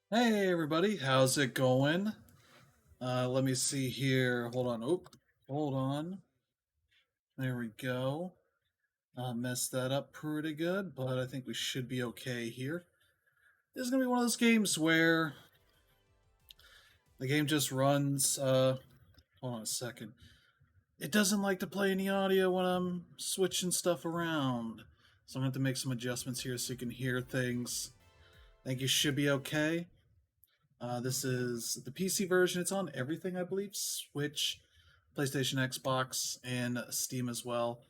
Hey everybody, how's it going? Let me see here. Hold on. Oh, hold on. There we go. Messed that up pretty good, but I think we should be okay here. This is gonna be one of those games where the game just runs. Hold on a second. It doesn't like to play any audio when I'm switching stuff around, so I'm gonna have to make some adjustments here so you can hear things. I think you should be okay. This is the PC version. It's on everything, I believe: Switch, PlayStation, Xbox, and Steam as well.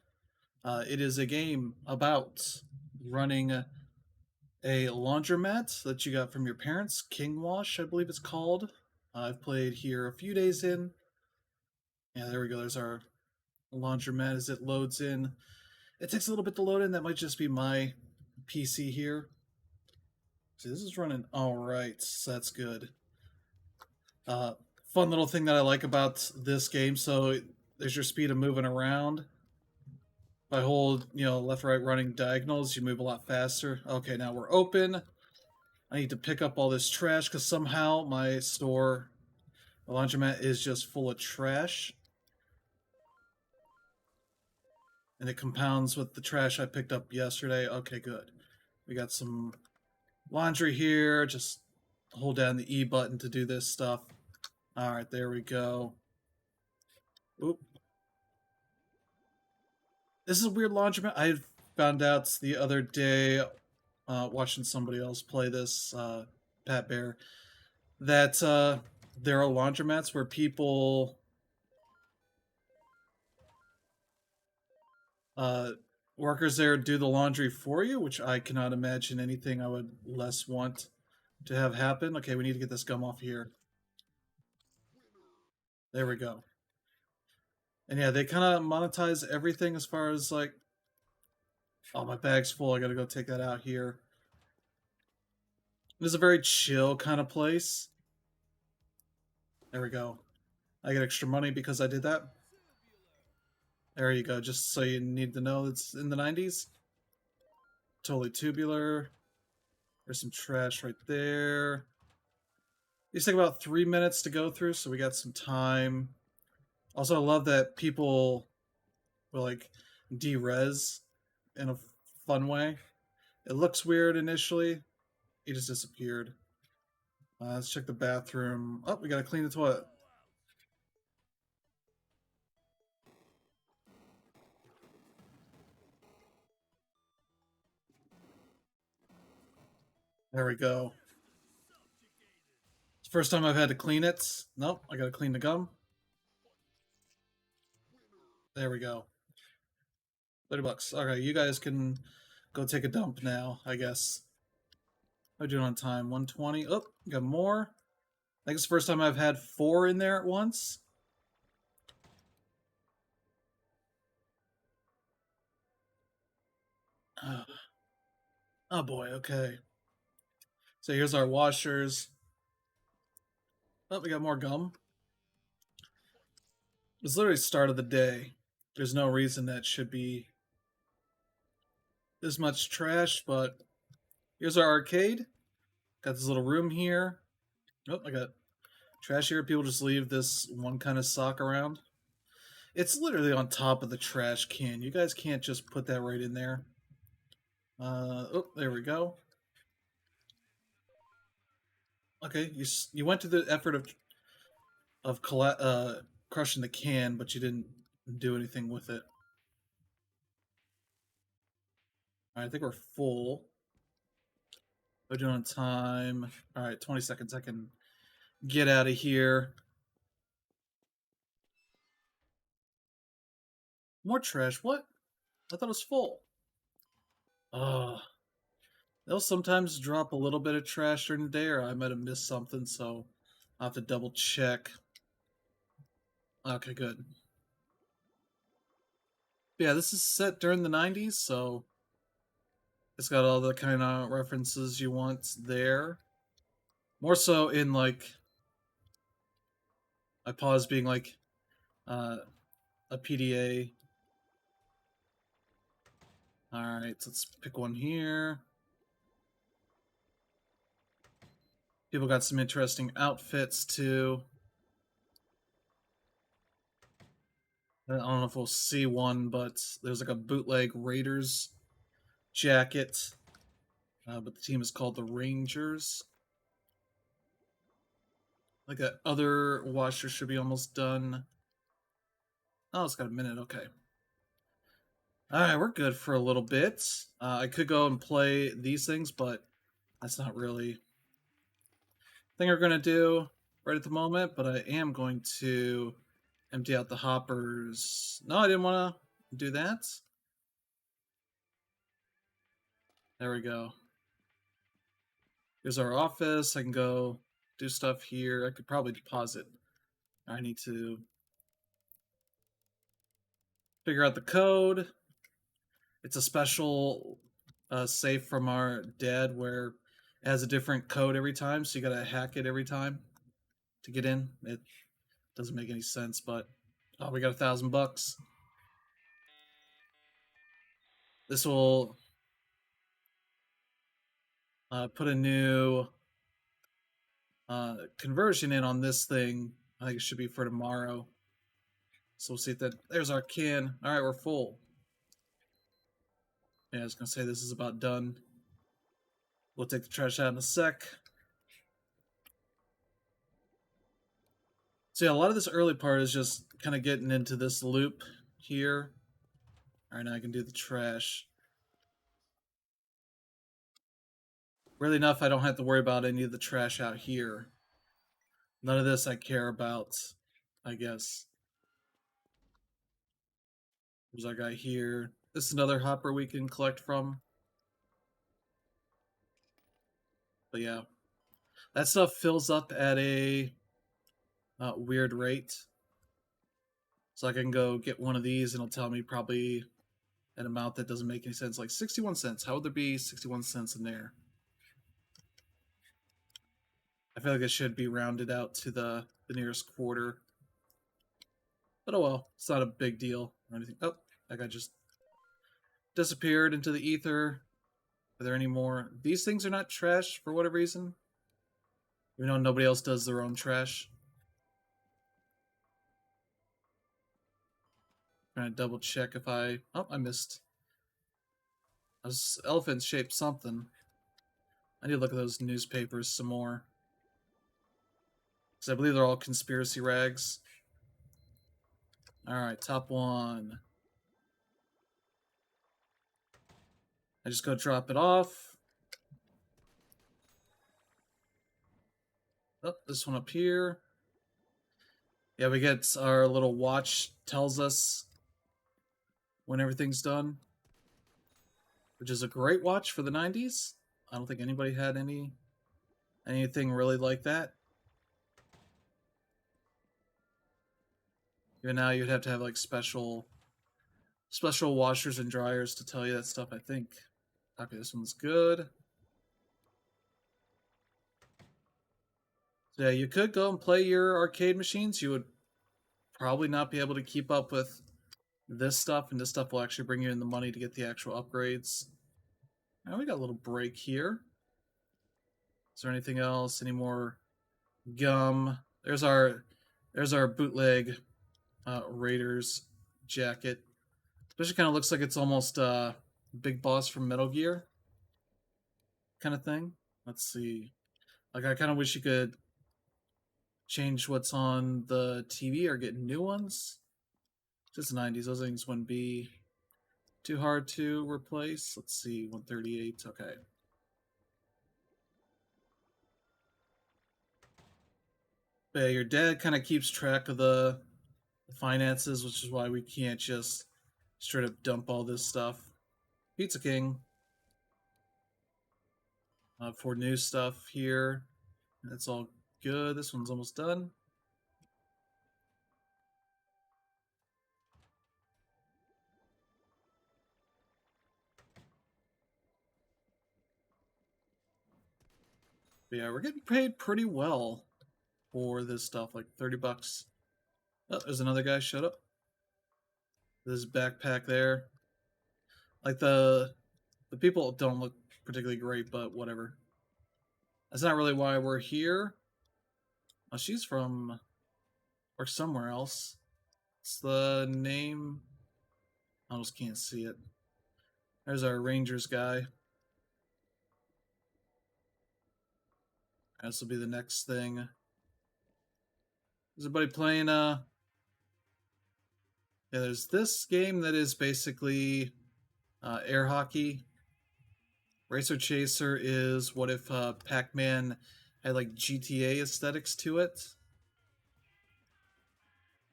It is a game about running a laundromat that you got from your parents, King Wash, I believe it's called. I've played here a few days in. Yeah, there we go. There's our laundromat as it loads in. It takes a little bit to load in. That might just be my PC here. See, this is running all right. So that's good. Uh, Fun little thing that I like about this game. So there's your speed of moving around. If I hold, left, right, running diagonals, you move a lot faster. Okay, now we're open. I need to pick up all this trash because somehow my store, the laundromat, is just full of trash. And it compounds with the trash I picked up yesterday. Okay, good. We got some laundry here. Just hold down the E button to do this stuff. All right, there we go. Oop. This is a weird laundromat. I found out the other day, watching somebody else play this, Pat Bear, that there are laundromats where people, uh, workers there do the laundry for you, which I cannot imagine anything I would less want to have happen. Okay, we need to get this gum off here. There we go. And yeah, they kind of monetize everything as far as like, oh, my bag's full. I gotta go take that out here. It is a very chill kind of place. There we go. I get extra money because I did that. There you go. Just so you need to know it's in the 90s. Totally tubular. There's some trash right there. These take about 3 minutes to go through, so we got some time. Also, I love that people will like de-res in a fun way. It looks weird initially. He just disappeared. Let's check the bathroom. Oh, we gotta clean the toilet. There we go. It's the first time I've had to clean it. Nope, I gotta clean the gum. There we go. $30. Okay, you guys can go take a dump now, I guess. How are we doing on time? 120. Oh, got more. I think it's the first time I've had 4 in there at once. Oh boy, okay. So here's our washers. Oh, we got more gum. It's literally the start of the day. There's no reason that should be this much trash, but here's our arcade. Got this little room here. Oh, I got trash here. People just leave this one kind of sock around. It's literally on top of the trash can. You guys can't just put that right in there. Oh, there we go. Okay, you went to the effort of crushing the can, but you didn't do anything with it. All right, I think we're full. We're doing time. All right, 20 seconds. I can get out of here. More trash. What? I thought it was full. Ugh. They'll sometimes drop a little bit of trash during the day, or I might have missed something, so I'll have to double check. Okay, good. Yeah, this is set during the 90s, so it's got all the kind of references you want there. More so in like, I pause being like uh, a PDA. Alright, so let's pick one here. People got some interesting outfits too. I don't know if we'll see one, but there's like a bootleg Raiders jacket. But the team is called the Rangers. Like that other washer should be almost done. Oh, it's got a minute. Okay. All right, we're good for a little bit. I could go and play these things, but that's not really the thing we're going to do right at the moment. But I am going to empty out the hoppers. No, I didn't want to do that. There we go. Here's our office. I can go do stuff here. I could probably deposit. I need to figure out the code. It's a special safe from our dad where it has a different code every time, so you gotta hack it every time to get in. It doesn't make any sense, but oh, we got $1,000. This will put a new conversion in on this thing. I think it should be for tomorrow. So we'll see if that. There's our can. All right, we're full. Yeah, I was gonna say this is about done. We'll take the trash out in a sec. So yeah, a lot of this early part is just kind of getting into this loop here. All right, now I can do the trash. Really enough, I don't have to worry about any of the trash out here. None of this I care about, I guess. There's our guy here. This is another hopper we can collect from. But yeah, that stuff fills up at a weird rate. So I can go get one of these and it'll tell me probably an amount that doesn't make any sense. Like 61 cents. How would there be 61 cents in there? I feel like it should be rounded out to the nearest quarter. But oh well, it's not a big deal or anything. Oh, that guy just disappeared into the ether. Are there any more? These things are not trash for whatever reason. We know nobody else does their own trash. Trying to double check if I... Oh, I missed. A elephant-shaped something. I need to look at those newspapers some more. Because I believe they're all conspiracy rags. Alright, top one. I just go drop it off. Oh, this one up here. Yeah, we get our little watch tells us when everything's done. Which is a great watch for the 90s. I don't think anybody had anything really like that. Even now you'd have to have like special washers and dryers to tell you that stuff, I think. Okay, this one's good. So yeah, you could go and play your arcade machines. You would probably not be able to keep up with this stuff, and this stuff will actually bring you in the money to get the actual upgrades. Now we got a little break here. Is there anything else? Any more gum? There's our bootleg Raiders jacket. Especially kind of looks like it's almost Big Boss from Metal Gear kind of thing. Let's see. Like I kind of wish you could change what's on the TV or get new ones. Just 90s. Those things wouldn't be too hard to replace. Let's see. 138. Okay. But yeah, your dad kind of keeps track of the finances, which is why we can't just straight up dump all this stuff. Pizza King for new stuff here. That's all good. This one's almost done. But yeah, we're getting paid pretty well for this stuff, like $30. Oh, there's another guy showed up. This backpack there. Like the people don't look particularly great, but whatever. That's not really why we're here. Oh, she's from or somewhere else. It's the name. I almost can't see it. There's our Rangers guy. This will be the next thing. Is everybody playing? Yeah, there's this game that is basically air hockey. Racer Chaser is what if Pac-Man had like GTA aesthetics to it.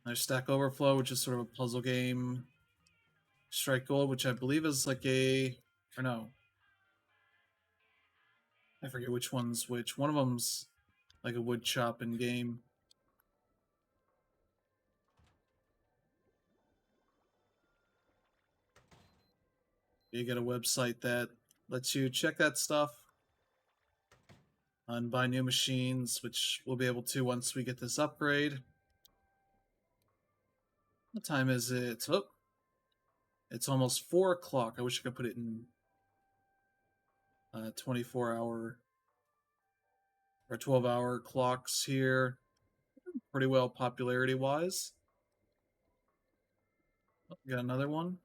There's Stack Overflow, which is sort of a puzzle game. Strike Gold, which I believe is like or no, I forget which one's which. One of them's like a wood chopping game. You get a website that lets you check that stuff and buy new machines, which we'll be able to once we get this upgrade. What time is it? Oh, it's almost 4 o'clock. I wish I could put it in 24-hour or 12-hour clocks here. Pretty well popularity wise. Oh, got another one.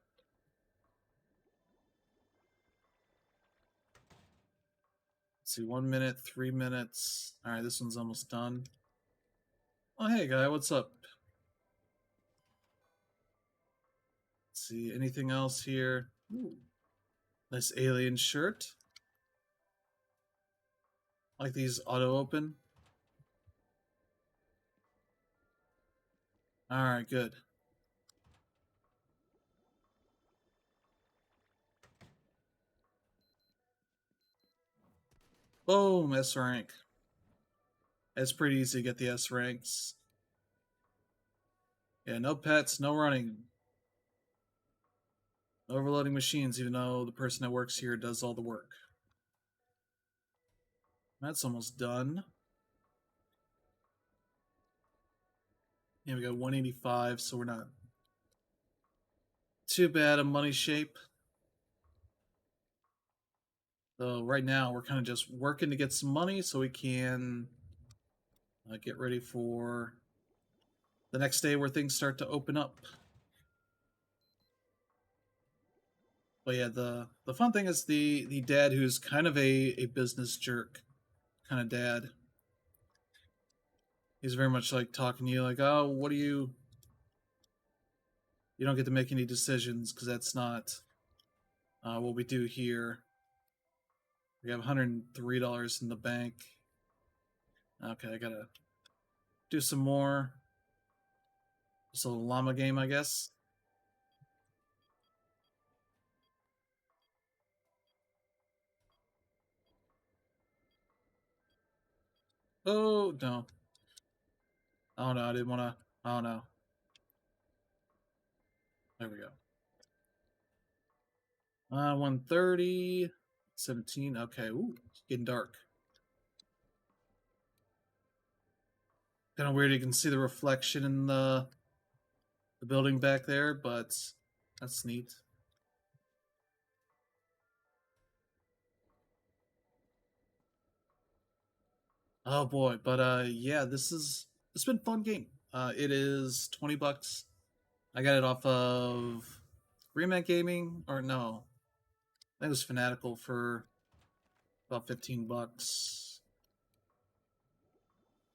Let's see, 1 minute, 3 minutes. All right, this one's almost done. Oh, hey, guy, what's up? Let's see, anything else here? Ooh, nice alien shirt. I like these auto open. All right, good. Boom, S rank. It's pretty easy to get the S ranks. Yeah, no pets, no running. No overloading machines, even though the person that works here does all the work. That's almost done. Yeah, we got 185, so we're not too bad of money shape. So right now we're kind of just working to get some money so we can get ready for the next day where things start to open up. But yeah, the fun thing is the dad who's kind of a business jerk kind of dad. He's very much like talking to you like, oh, what do you don't get to make any decisions because that's not what we do here. We have $103 in the bank. Okay, I gotta do some more. Just a little llama game, I guess. Oh no! Oh no! I didn't want to. Oh no! There we go. 130, 17. Okay, ooh, it's getting dark. Kind of weird. You can see the reflection in the building back there, but that's neat. Oh boy, but yeah, it's been a fun game. It is $20. I got it off of Remake Gaming, or no, I think it was Fanatical for about $15. I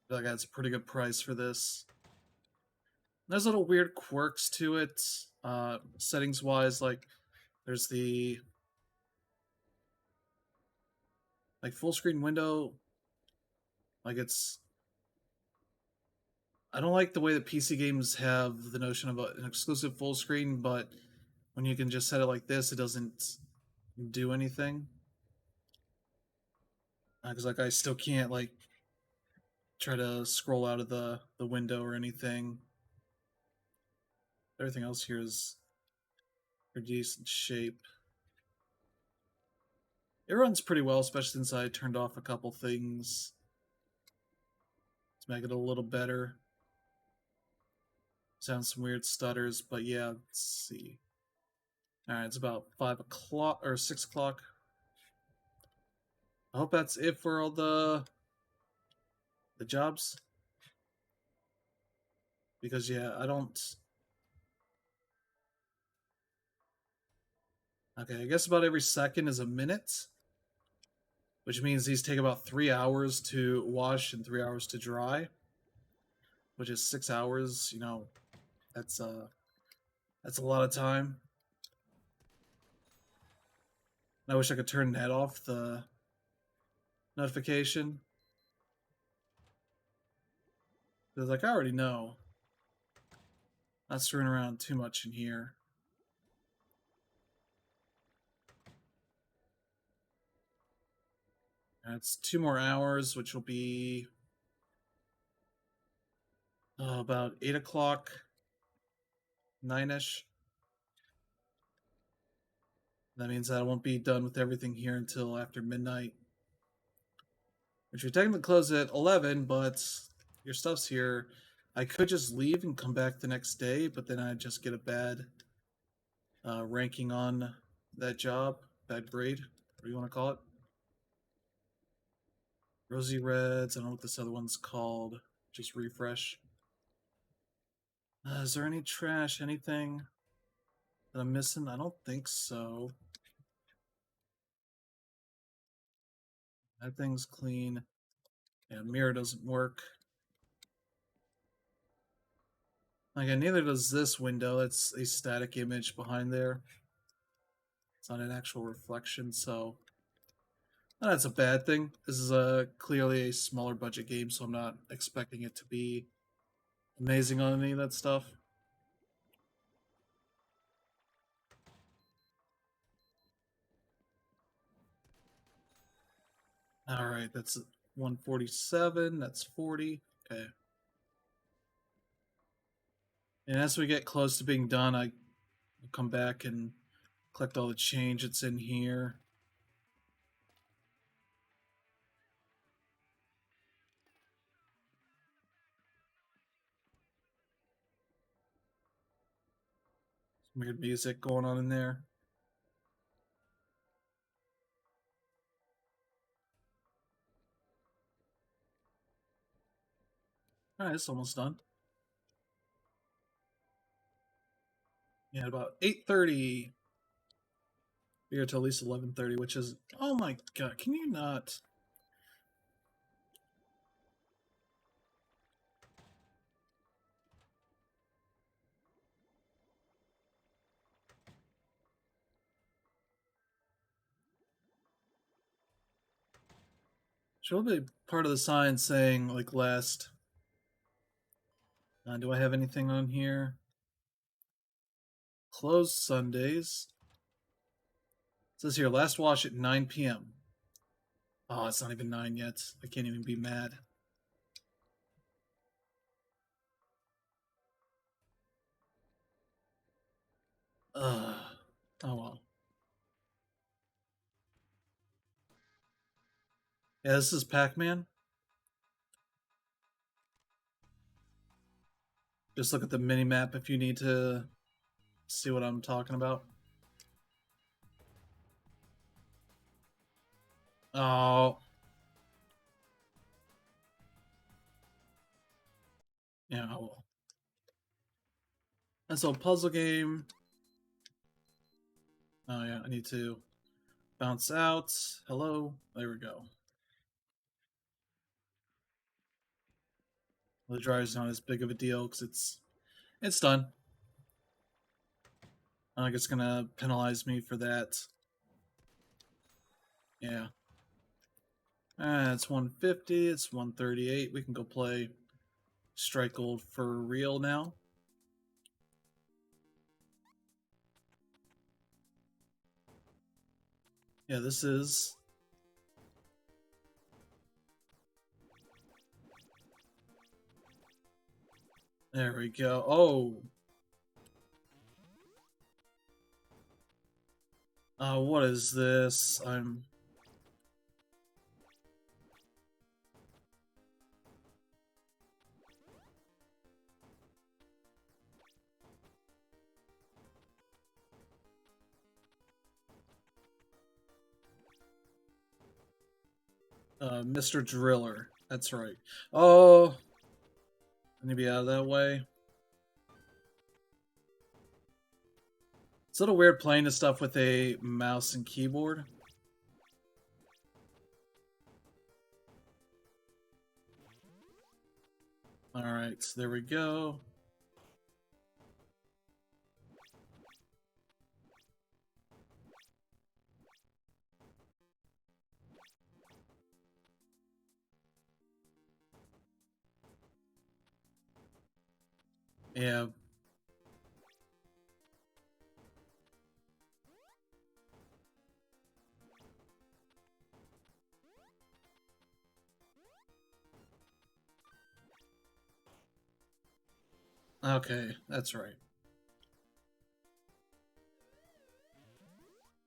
feel like that's a pretty good price for this. There's little weird quirks to it, settings wise. Like there's the like full screen window. Like it's I don't like the way that PC games have the notion of an exclusive full screen, but when you can just set it like this, it doesn't do anything. Because like I still can't like try to scroll out of the window or anything. Everything else here is pretty decent shape. It runs pretty well, especially since I turned off a couple things to make it a little better. Sounds some weird stutters, but yeah, let's see. Alright, it's about 5 o'clock or 6 o'clock. I hope that's it for all the jobs. Because yeah, I don't. Okay, I guess about every second is a minute, which means these take about 3 hours to wash and 3 hours to dry, which is 6 hours. You know, that's that's a lot of time. I wish I could turn that off, the notification. Because, like, I already know. Not screwing around too much in here. And it's 2 more hours, which will be about 8 o'clock, 9-ish. That means that I won't be done with everything here until after midnight. Which we technically close at 11, but your stuff's here. I could just leave and come back the next day, but then I'd just get a bad ranking on that job, bad grade, what do you want to call it? Rosy Reds, I don't know what this other one's called. Just refresh. Is there any trash, anything that I'm missing? I don't think so. That thing's clean. Yeah, mirror doesn't work. Like, neither does this window. It's a static image behind there. It's not an actual reflection, so that's a bad thing. This is clearly a smaller budget game, so I'm not expecting it to be amazing on any of that stuff. Alright, that's 147, that's 40. Okay. And as we get close to being done, I will come back and collect all the change that's in here. Some weird music going on in there. Alright, it's almost done. Yeah, about 8:30. Be here till at least 11:30, which is, oh my god, can you not? Should be part of the sign saying, like, last. Do I have anything on here? Closed Sundays. It says here, last wash at 9 p.m. Oh, it's not even 9 yet. I can't even be mad. Ugh. Oh well. Yeah, this is Pac-Man. Just look at the mini map if you need to see what I'm talking about. Oh. Yeah, oh well. And so, puzzle game. Oh yeah, I need to bounce out. Hello. There we go. The dryer's not as big of a deal because it's done. I think it's gonna penalize me for that. Yeah. It's 150. It's 138. We can go play Strike Gold for real now. Yeah, this is. There we go. Oh. What is this? I'm. Mr. Driller. That's right. Oh, I need to be out of that way. It's a little weird playing this stuff with a mouse and keyboard. Alright, so there we go. Yeah. Okay, that's right.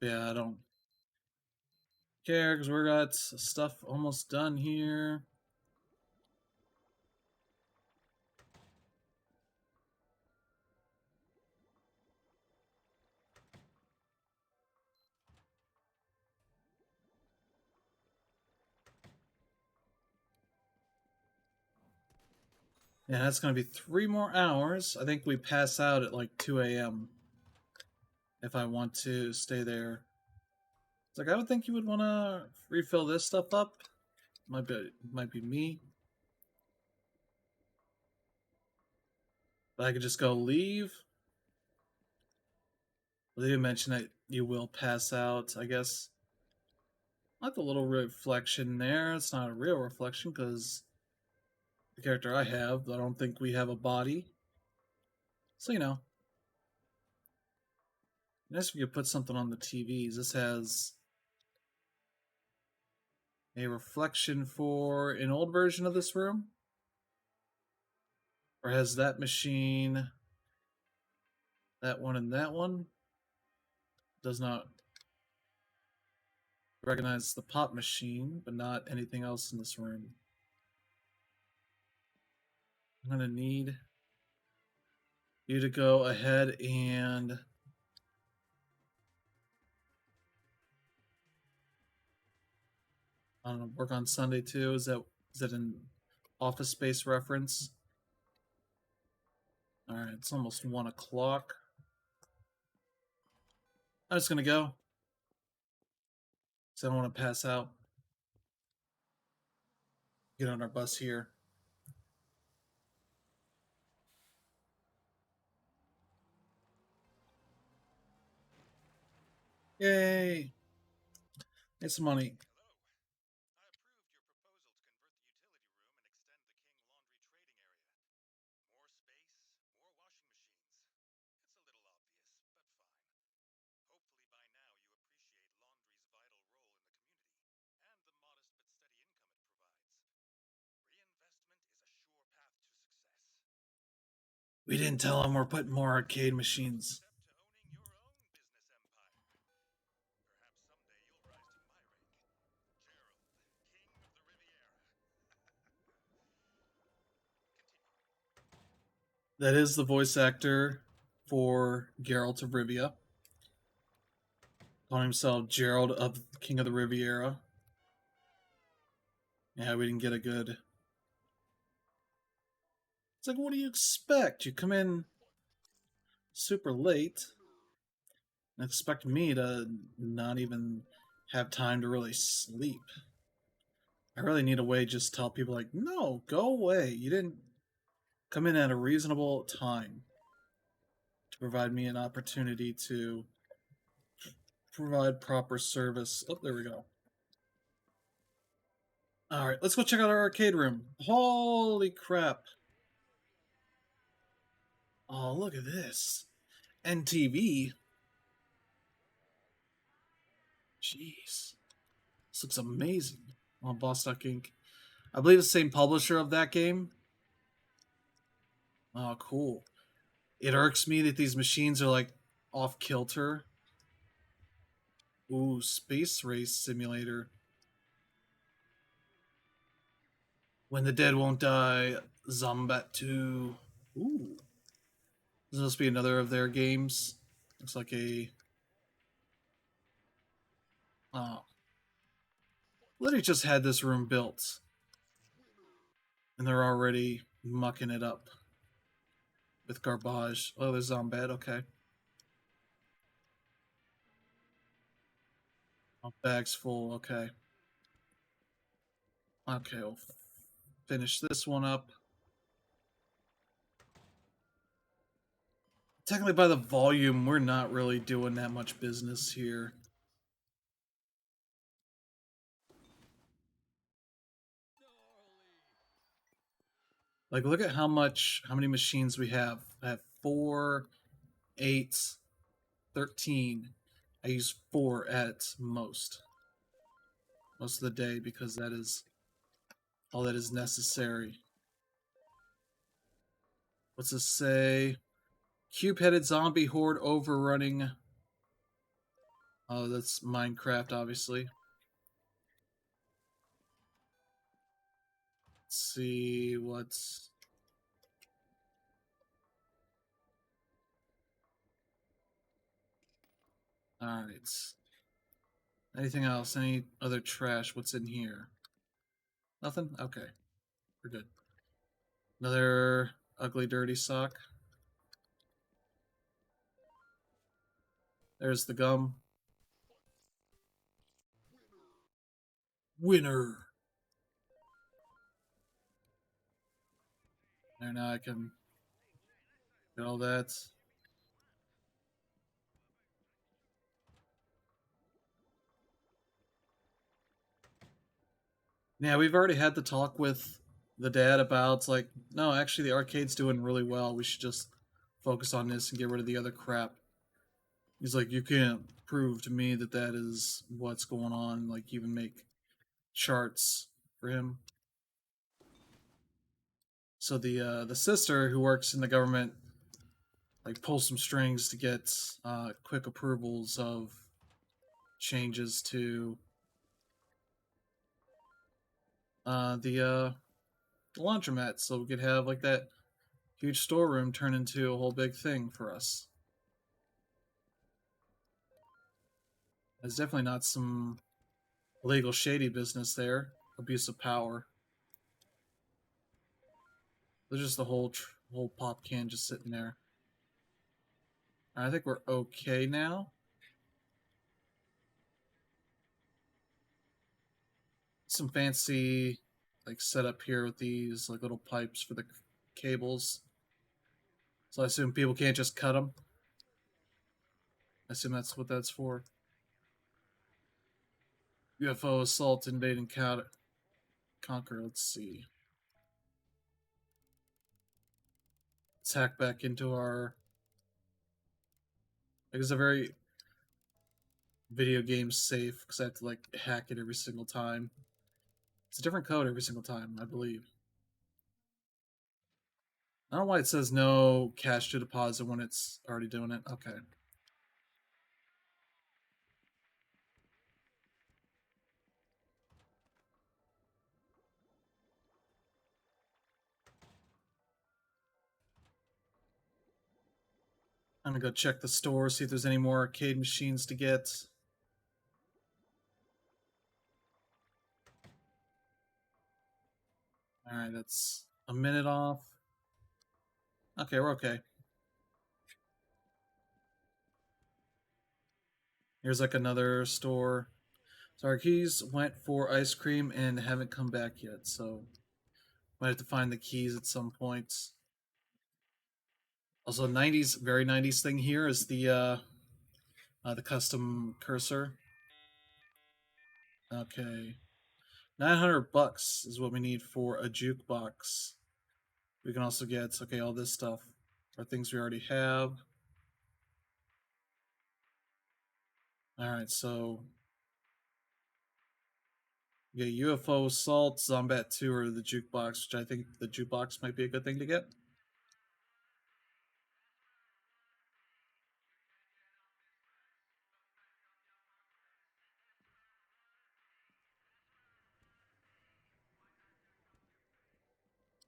Yeah, I don't care because we got stuff almost done here. Yeah, that's gonna be 3 more hours. I think we pass out at like 2 a.m. if I want to stay there. It's like I would think you would want to refill this stuff up. Might be me, but I could just go leave. Well, they didn't mention that you will pass out. I guess like the little reflection there. It's not a real reflection because the character I have, I don't think we have a body. So nice if you could put something on the TVs. This has a reflection for an old version of this room, or has that machine, that one, and that one. Does not recognize the pop machine, but not anything else in this room. I'm gonna need you to go ahead and I don't know, work on Sunday too. Is that an Office Space reference? All right, it's almost 1 o'clock. I'm just gonna go because I don't want to pass out. Get on our bus here. Yay! Get some money. We didn't tell him we're putting more arcade machines. That is the voice actor for Geralt of Rivia, calling himself Gerald of King of the Riviera. Yeah, we didn't get a good. It's like, what do you expect? You come in super late and expect me to not even have time to really sleep. I really need a way to just tell people, like, no, go away. You didn't come in at a reasonable time to provide me an opportunity to provide proper service. Oh, there we go. All right, let's go check out our arcade room. Holy crap. Oh, look at this. NTV. Jeez. This looks amazing. On Boss Duck Inc. I believe it's the same publisher of that game. Oh, cool. It irks me that these machines are like off kilter. Ooh, Space Race Simulator. When the Dead Won't Die. Zombat 2. Ooh. This must be another of their games. Looks like a. Oh. Literally just had this room built, and they're already mucking it up with garbage. Oh, there's on bed. Okay. Oh, bag's full. Okay. Okay, we'll finish this one up. Technically, by the volume, we're not really doing that much business here. Like, look at how many machines we have. I have 4, 8, 13. I use 4 at most of the day because that is all that is necessary. What's this say? Cube-headed zombie horde overrunning. Oh, that's Minecraft, obviously. Let's see what's. Alright. Anything else? Any other trash? What's in here? Nothing? Okay. We're good. Another ugly, dirty sock. There's the gum. Winner! There, now I can get all that. Yeah, we've already had the talk with the dad about, like, no, actually the arcade's doing really well. We should just focus on this and get rid of the other crap. He's like, you can't prove to me that that is what's going on. Like, even make charts for him. So the sister who works in the government like pulls some strings to get quick approvals of changes to the laundromat, so we could have like that huge storeroom turn into a whole big thing for us. There's definitely not some illegal shady business there. Abuse of power. There's just the whole pop can just sitting there. I think we're okay now. Some fancy like setup here with these like little pipes for the cables. So I assume people can't just cut them. I assume that's what that's for. UFO assault, invade, and conquer. Let's see. Let's hack back into our. Like, it's a very video game safe because I have to like hack it every single time. It's a different code every single time, I believe. I don't know why it says no cash to deposit when it's already doing it. Okay. I'm gonna go check the store, see if there's any more arcade machines to get. Alright, that's a minute off. Okay, we're okay. Here's like another store. So our keys went for ice cream and haven't come back yet, so might have to find the keys at some point. Also, 90s, very 90s thing here is the custom cursor. Okay, 900 bucks is what we need for a jukebox. We can also get all this stuff are things we already have. All right, so yeah, UFO assault, Zombat 2, or the jukebox, which I think the jukebox might be a good thing to get.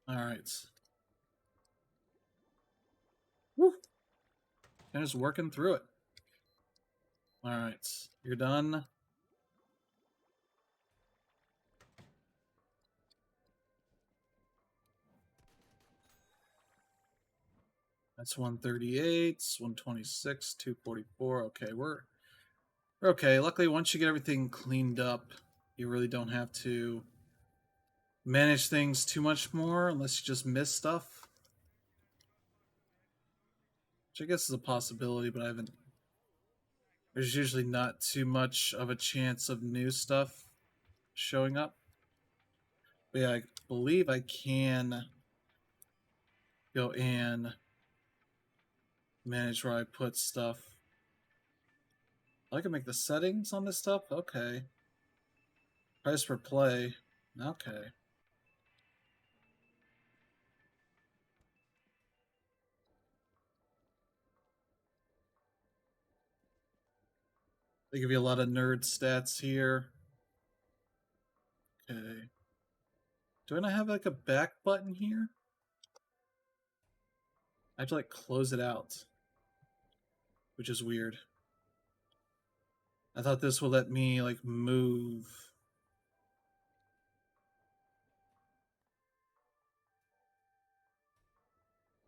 All right. Woo! And just working through it. All right, you're done. That's 138, 126, 244. Okay, we're okay. Luckily, once you get everything cleaned up, you really don't have to manage things too much more unless you just miss stuff. Which I guess is a possibility, but I haven't. There's usually not too much of a chance of new stuff showing up. But yeah, I believe I can go and manage where I put stuff. I can make the settings on this stuff? Okay. Price per play. Okay. They give you a lot of nerd stats here. Okay. Do I not have like a back button here? I have to like close it out, which is weird. I thought this would let me like move.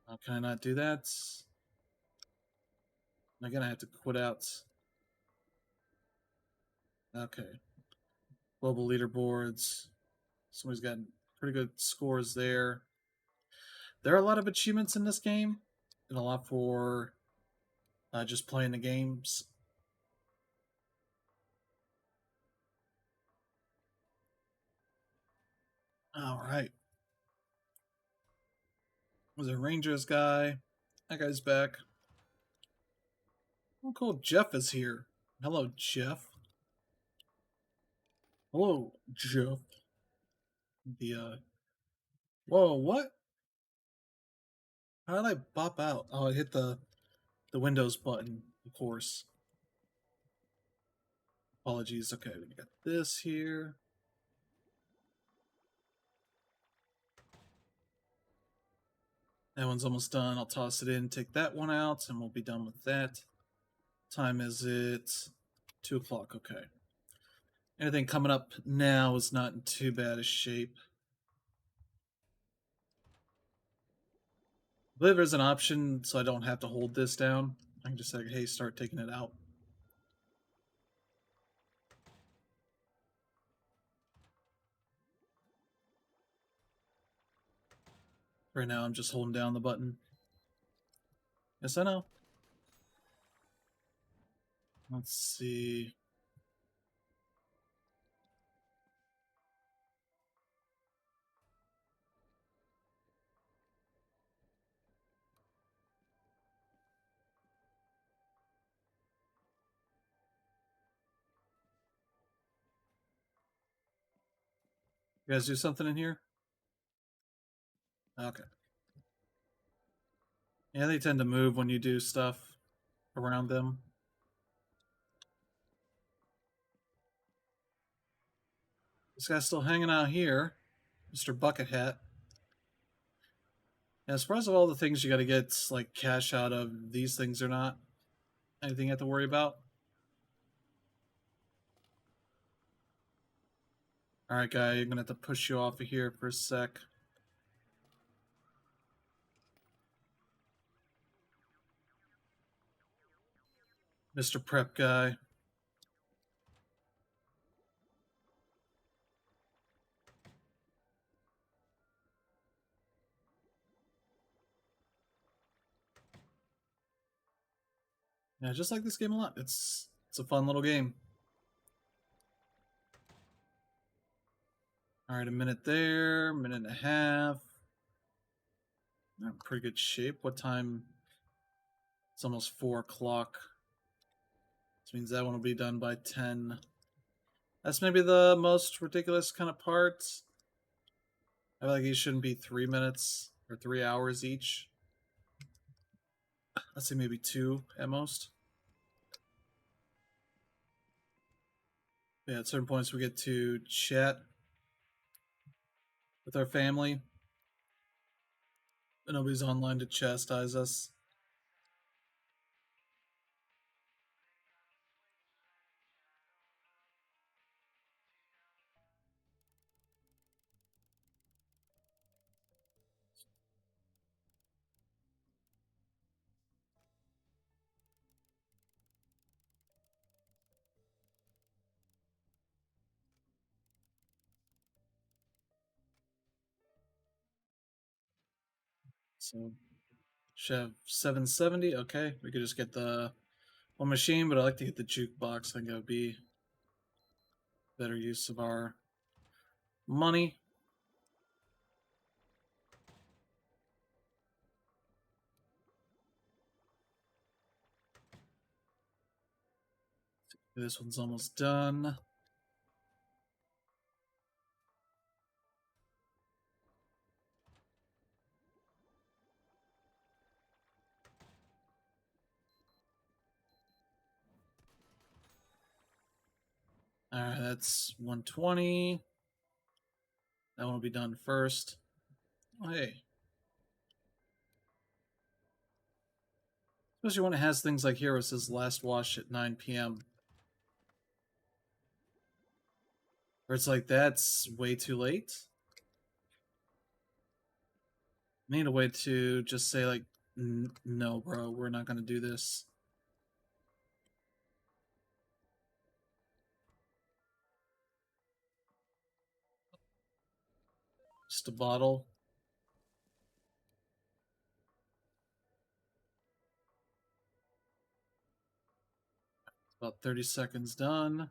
Oh, can I not do that? Again, I have to quit out. Okay. Global leaderboards. Somebody's got pretty good scores there. There are a lot of achievements in this game, and a lot for just playing the games. All right. Was a Rangers guy. That guy's back. Oh, cool. Jeff is here. Hello, Jeff. Hello, Jeff. The Whoa, what? How did I bop out? Oh, I hit the Windows button, of course. Apologies. Okay, we got this here. That one's almost done. I'll toss it in, take that one out, and we'll be done with that. Time is it? 2 o'clock. Okay. Anything coming up now is not in too bad a shape. I believe there's an option so I don't have to hold this down. I can just say, hey, start taking it out. Right now, I'm just holding down the button. Yes, I know. Let's see. You guys do something in here? Okay. Yeah, they tend to move when you do stuff around them. This guy's still hanging out here, Mr. Bucket Hat. Yeah, as far as all the things you got to get like cash out of, these things are not anything you have to worry about. All right, guy, I'm gonna have to push you off of here for a sec. Mr. Prep guy. Yeah, just like this game a lot. It's a fun little game. All right, a minute there, minute and a half. I'm in pretty good shape. What time? It's almost 4 o'clock. This means that one will be done by 10. That's maybe the most ridiculous kind of part. I feel like these shouldn't be 3 minutes or 3 hours each. Let's say maybe 2 at most. Yeah, at certain points we get to chat with our family. But nobody's online to chastise us. So should have 770. Okay, we could just get the one machine, but I like to get the jukebox. I think that would be better use of our money. This one's almost done. Alright, that's 120. That one will be done first. Oh, hey. Especially when it has things like here, it says last wash at 9 p.m. Or it's like, that's way too late. I need a way to just say, like, no, bro, we're not going to do this. Just a bottle. About 30 seconds done.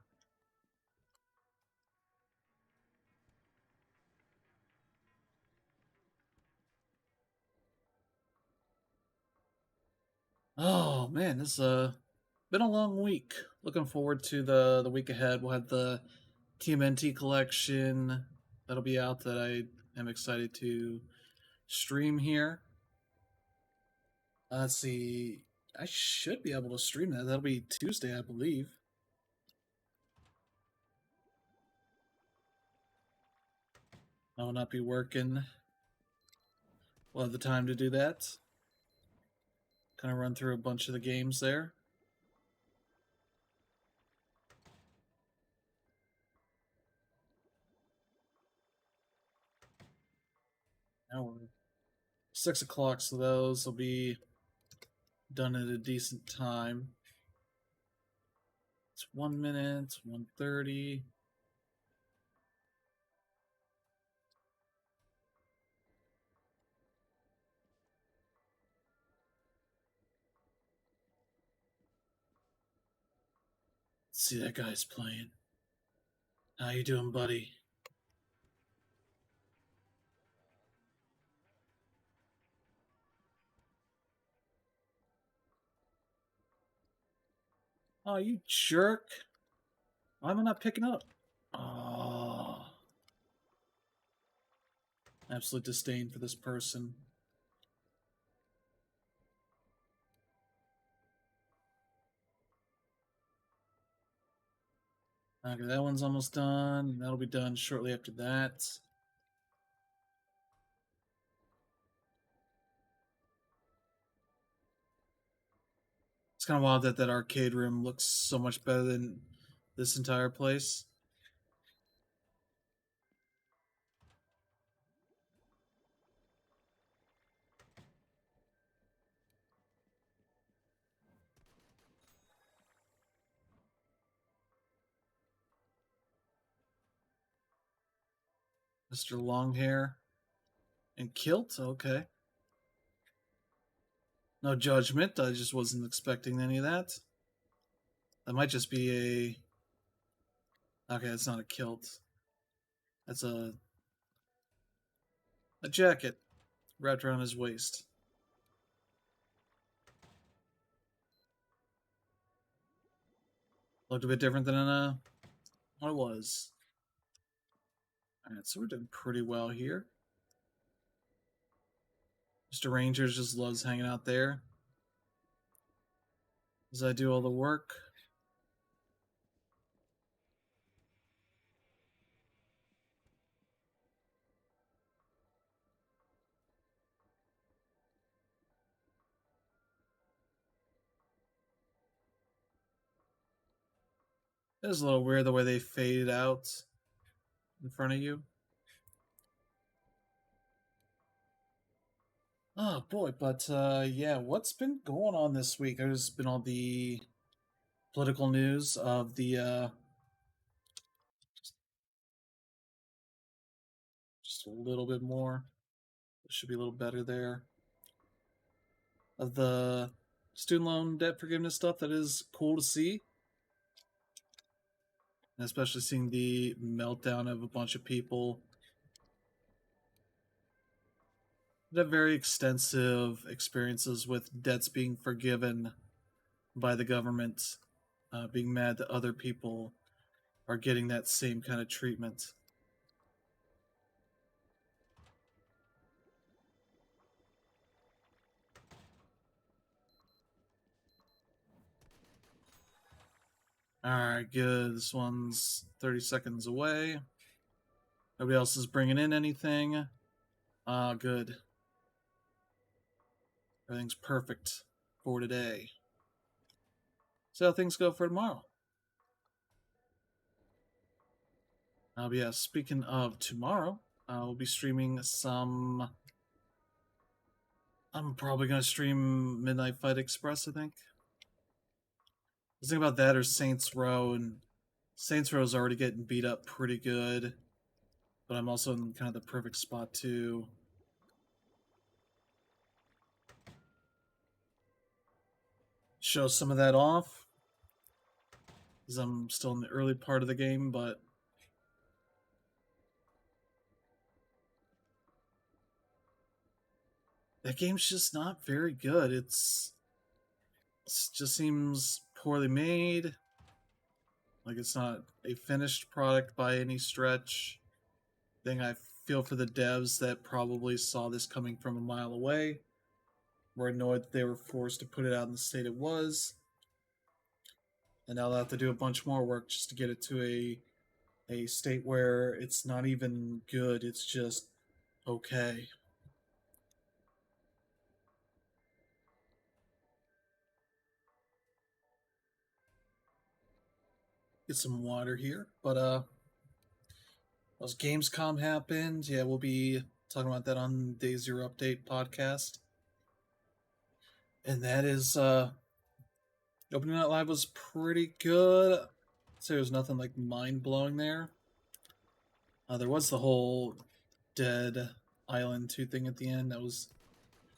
Oh man, this been a long week. Looking forward to the week ahead. We'll have the TMNT collection that'll be out that I am excited to stream here. Let's see. I should be able to stream that. That'll be Tuesday, I believe. I will not be working. We'll have the time to do that. Kind of run through a bunch of the games there. Now we're 6 o'clock, so those will be done at a decent time. It's 1 minute, 1:30. Let's see, that guy's playing. How you doing, buddy? Oh, you jerk. Why am I not picking up? Oh. Absolute disdain for this person. Okay, that one's almost done. That'll be done shortly after that. It's kind of wild that that arcade room looks so much better than this entire place. Mr. Longhair and Kilt, okay. No judgment, I just wasn't expecting any of that. That might just be a... Okay, it's not a kilt. That's a jacket wrapped around his waist. Looked a bit different than what it was. Alright, so we're doing pretty well here. Mr. Rangers just loves hanging out there. As I do all the work. It was a little weird the way they faded out in front of you. Oh boy, but yeah, what's been going on this week? There's been all the political news of the just a little bit more. It should be a little better there. of the student loan debt forgiveness stuff that is cool to see. And especially seeing the meltdown of a bunch of people that have very extensive experiences with debts being forgiven by the government, being mad that other people are getting that same kind of treatment. Alright, good. This one's 30 seconds away. Nobody else is bringing in anything. Good. Everything's perfect for today. See how things go for tomorrow. But yeah, speaking of tomorrow, we'll be streaming some. I'm probably gonna stream Midnight Fight Express, I think. I was thinking about that or Saints Row, and Saints Row is already getting beat up pretty good, but I'm also in kind of the perfect spot to show some of that off, because I'm still in the early part of the game, but that game's just not very good. It just seems poorly made. Like it's not a finished product by any stretch. Thing I feel for the devs that probably saw this coming from a mile away. Were annoyed that they were forced to put it out in the state it was. And now they'll have to do a bunch more work just to get it to a state where it's not even good, it's just okay. Get some water here. But those Gamescom happened. Yeah, we'll be talking about that on Day Zero Update podcast. And that is Opening Night Live was pretty good. So there was nothing like mind blowing there. There was the whole Dead Island 2 thing at the end that was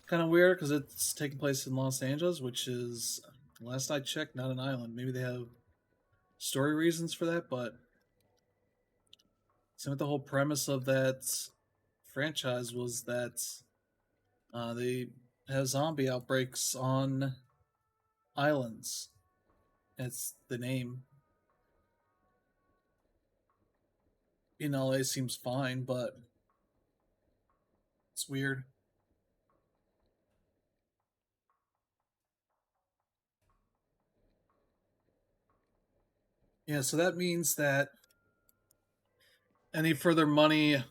kind of weird because it's taking place in Los Angeles, which is, last I checked, not an island. Maybe they have story reasons for that, but some of the whole premise of that franchise was that they have zombie outbreaks on islands. That's the name. In LA seems fine, but it's weird. Yeah, so that means that any further money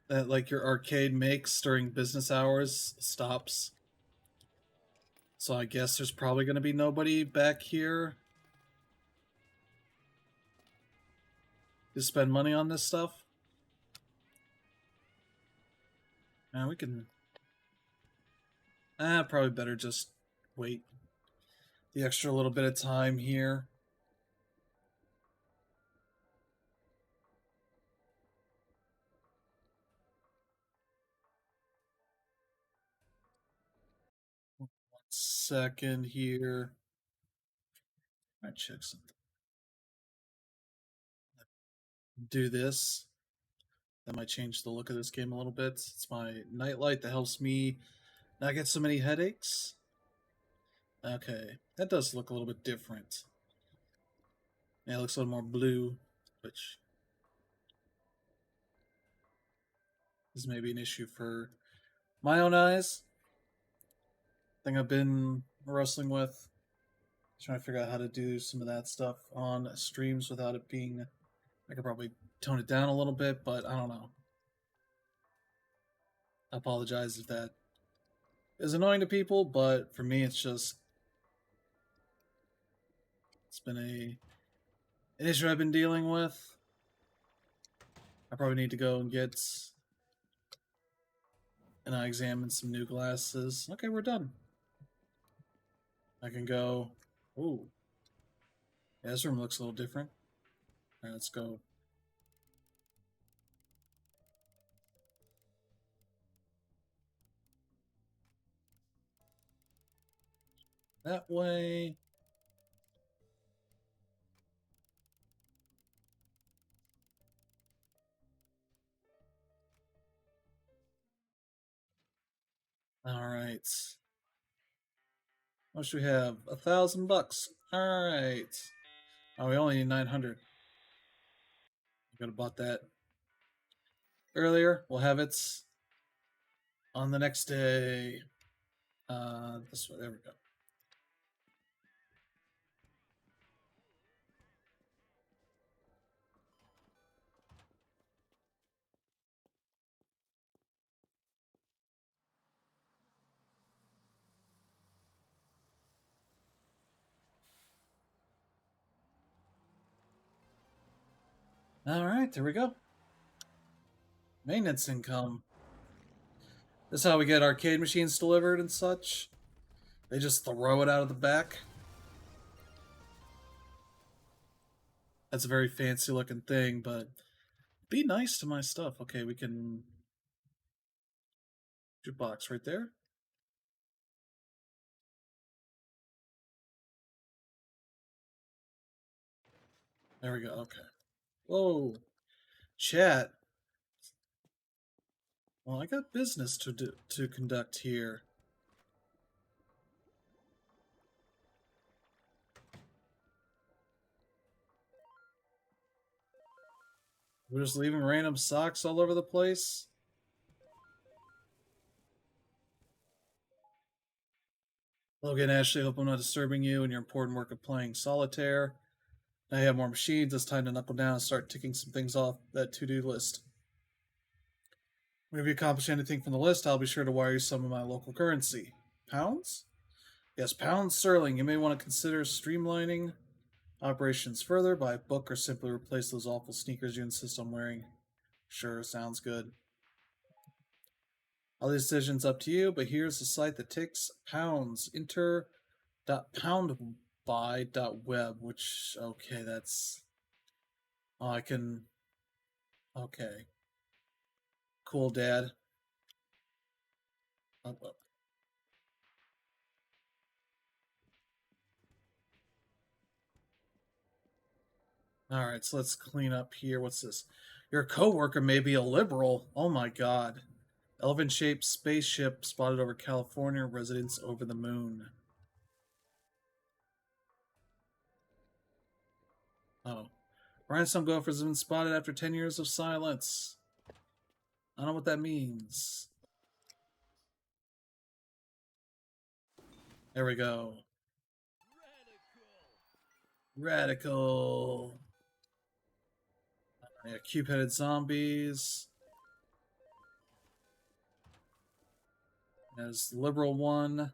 that like your arcade makes during business hours stops. So I guess there's probably going to be nobody back here to spend money on this stuff. And we can probably better just wait the extra little bit of time here. One second here. I check something. Do this. That might change the look of this game a little bit. It's my nightlight that helps me not get so many headaches. Okay, that does look a little bit different. Yeah, it looks a little more blue, which is maybe an issue for my own eyes. Thing I've been wrestling with. Trying to figure out how to do some of that stuff on streams without it being. I could probably tone it down a little bit, but I don't know. I apologize if that is annoying to people, but for me, it's been an issue I've been dealing with. I probably need to go and get an eye exam and some new glasses. Okay, we're done. I can go. Ooh, yeah, this room looks a little different. All right, let's go. that way. All right. What should we have? $1,000. All right. Oh, we only need 900. I could have bought that earlier. We'll have it on the next day. This way. There we go. All right, there we go. Maintenance income. This is how we get arcade machines delivered and such. They just throw it out of the back. That's a very fancy looking thing, but be nice to my stuff. Okay, we can jukebox right there. There we go. Okay. Whoa, chat. Well, I got business to conduct here. We're just leaving random socks all over the place. Logan, Ashley, hope I'm not disturbing you in your important work of playing solitaire. Now you have more machines. It's time to knuckle down and start ticking some things off that to-do list. If you accomplish anything from the list, I'll be sure to wire you some of my local currency. Pounds? Yes, pounds sterling. You may want to consider streamlining operations further, buy a book, or simply replace those awful sneakers you insist on wearing. Sure, sounds good. All the decisions up to you, but here's the site that takes pounds. Enter.poundbuy.web, which, okay, that's... Oh, I can... Okay. Cool, Dad. Oh, oh. All right, so let's clean up here. What's this? Your coworker may be a liberal. Oh my god. Elephant-shaped spaceship spotted over California. Residents over the moon. Oh. Rhinestone gophers have been spotted after 10 years of silence. I don't know what that means. There we go. Radical. Yeah, cube-headed zombies. There's the liberal one.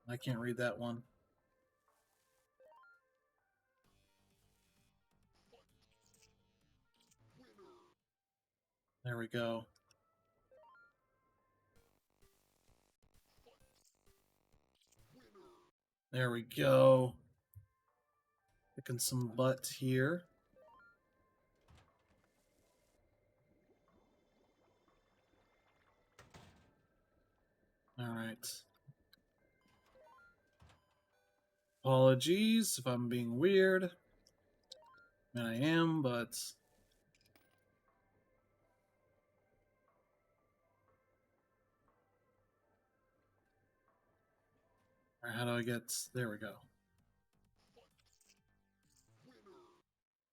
I can't read that one. There we go. There we go. Picking some butt here. Alright. Apologies if I'm being weird. And I am, but... Alright, how do I get... There we go.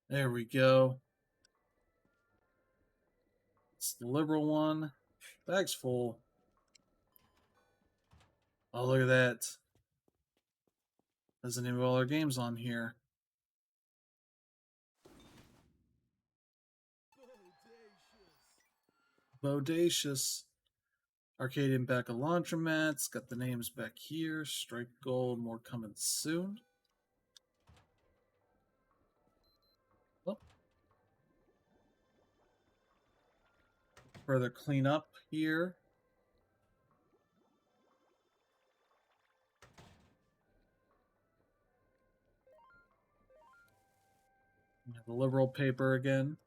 There we go. It's the liberal one. Bag's full. Oh, look at that. There's the name of all our games on here. Bodacious. Arcade and back of laundromats. Got the names back here. Striped gold. More coming soon. Oh. Further clean up here. The liberal paper again.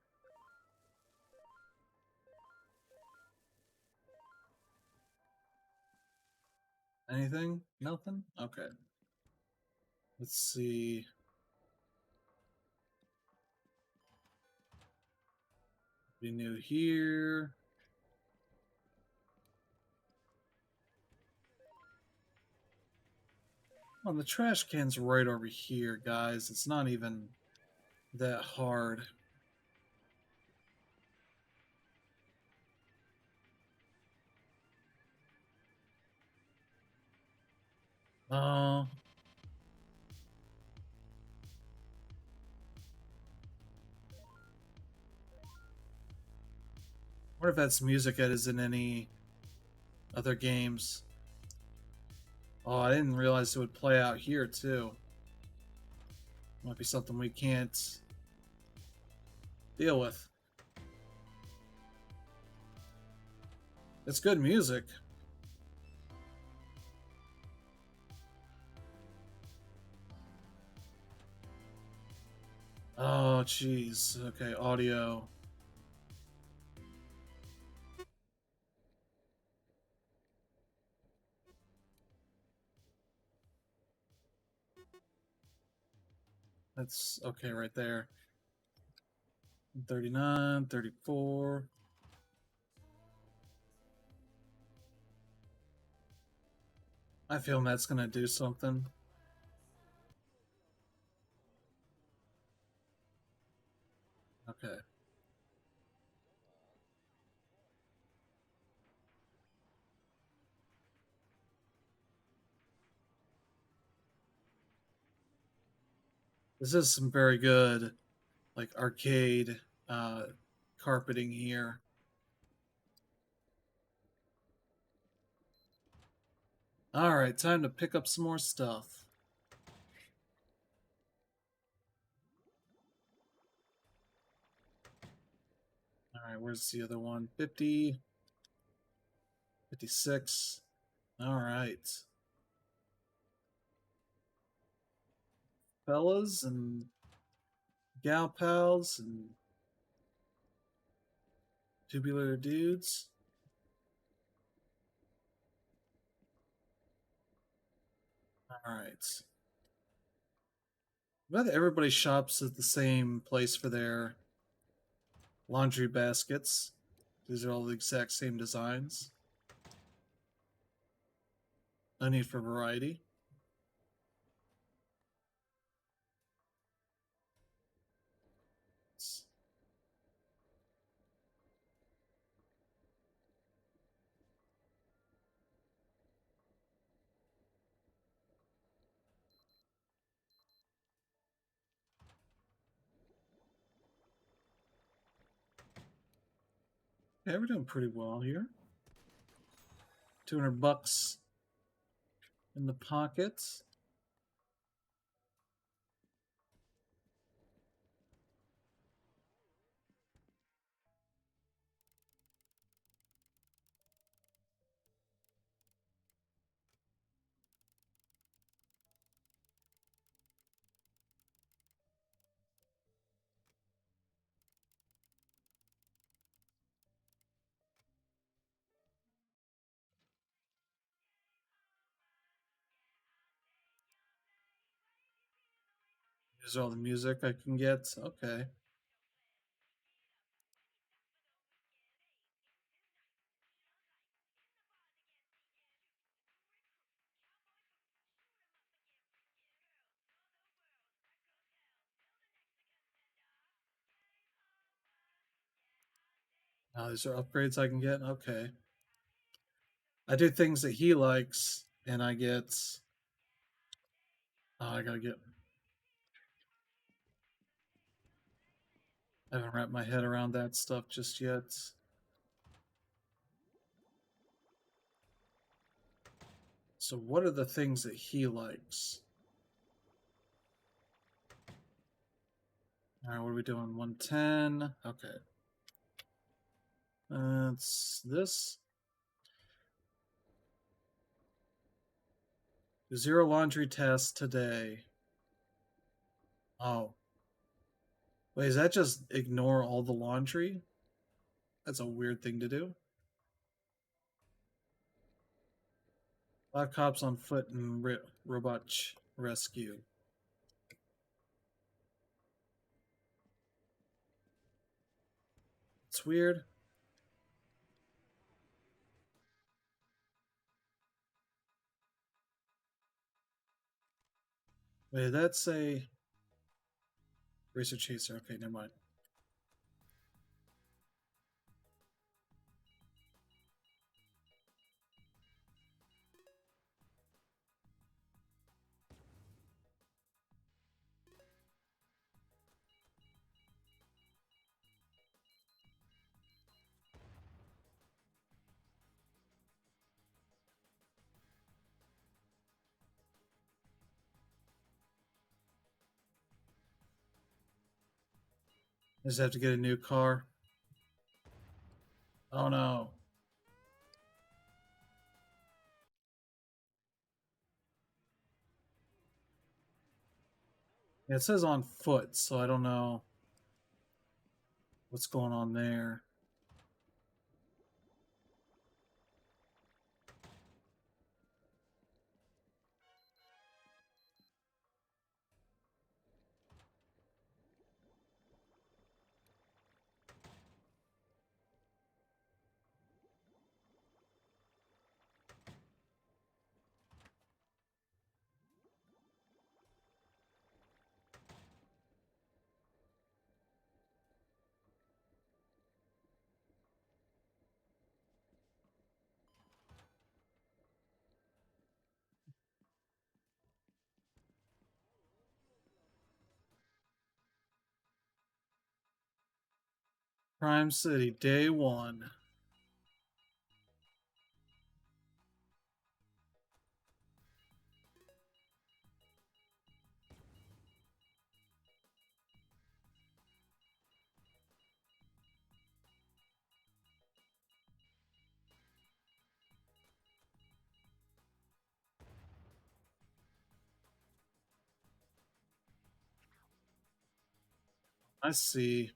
Anything? Nothing? Okay. Let's see. Be new here. Oh, the trash can's right over here, guys. It's not even that hard. Uh, what if that's music that is in any other games? Oh, I didn't realize it would play out here too. Might be something we can't deal with. It's good music. Oh, jeez. Okay, audio. That's okay right there. 39, 34. I feel that's going to do something. Okay. This is some very good, like, arcade uh, carpeting here. All right, time to pick up some more stuff. All right, where's the other one? 50, 56. All right. Fellas and gal pals and tubular dudes. All right. I bet everybody shops at the same place for their laundry baskets. These are all the exact same designs. No need for variety. Yeah, we're doing pretty well here. 200 bucks in the pockets. Here's all the music I can get. Okay. Now these are upgrades I can get. Okay. I do things that he likes, and I get. Oh, I gotta get. I haven't wrapped my head around that stuff just yet. So, what are the things that he likes? All right, what are we doing? 110. Okay. It's this. Zero laundry test today. Oh. Wait, is that just ignore all the laundry? That's a weird thing to do. 5 cops on foot and robot rescue. It's weird. Wait, that's a racer chaser. Okay, never mind. I just have to get a new car. Oh no. Yeah, it says on foot, so I don't know what's going on there. Crime City, day one. I see.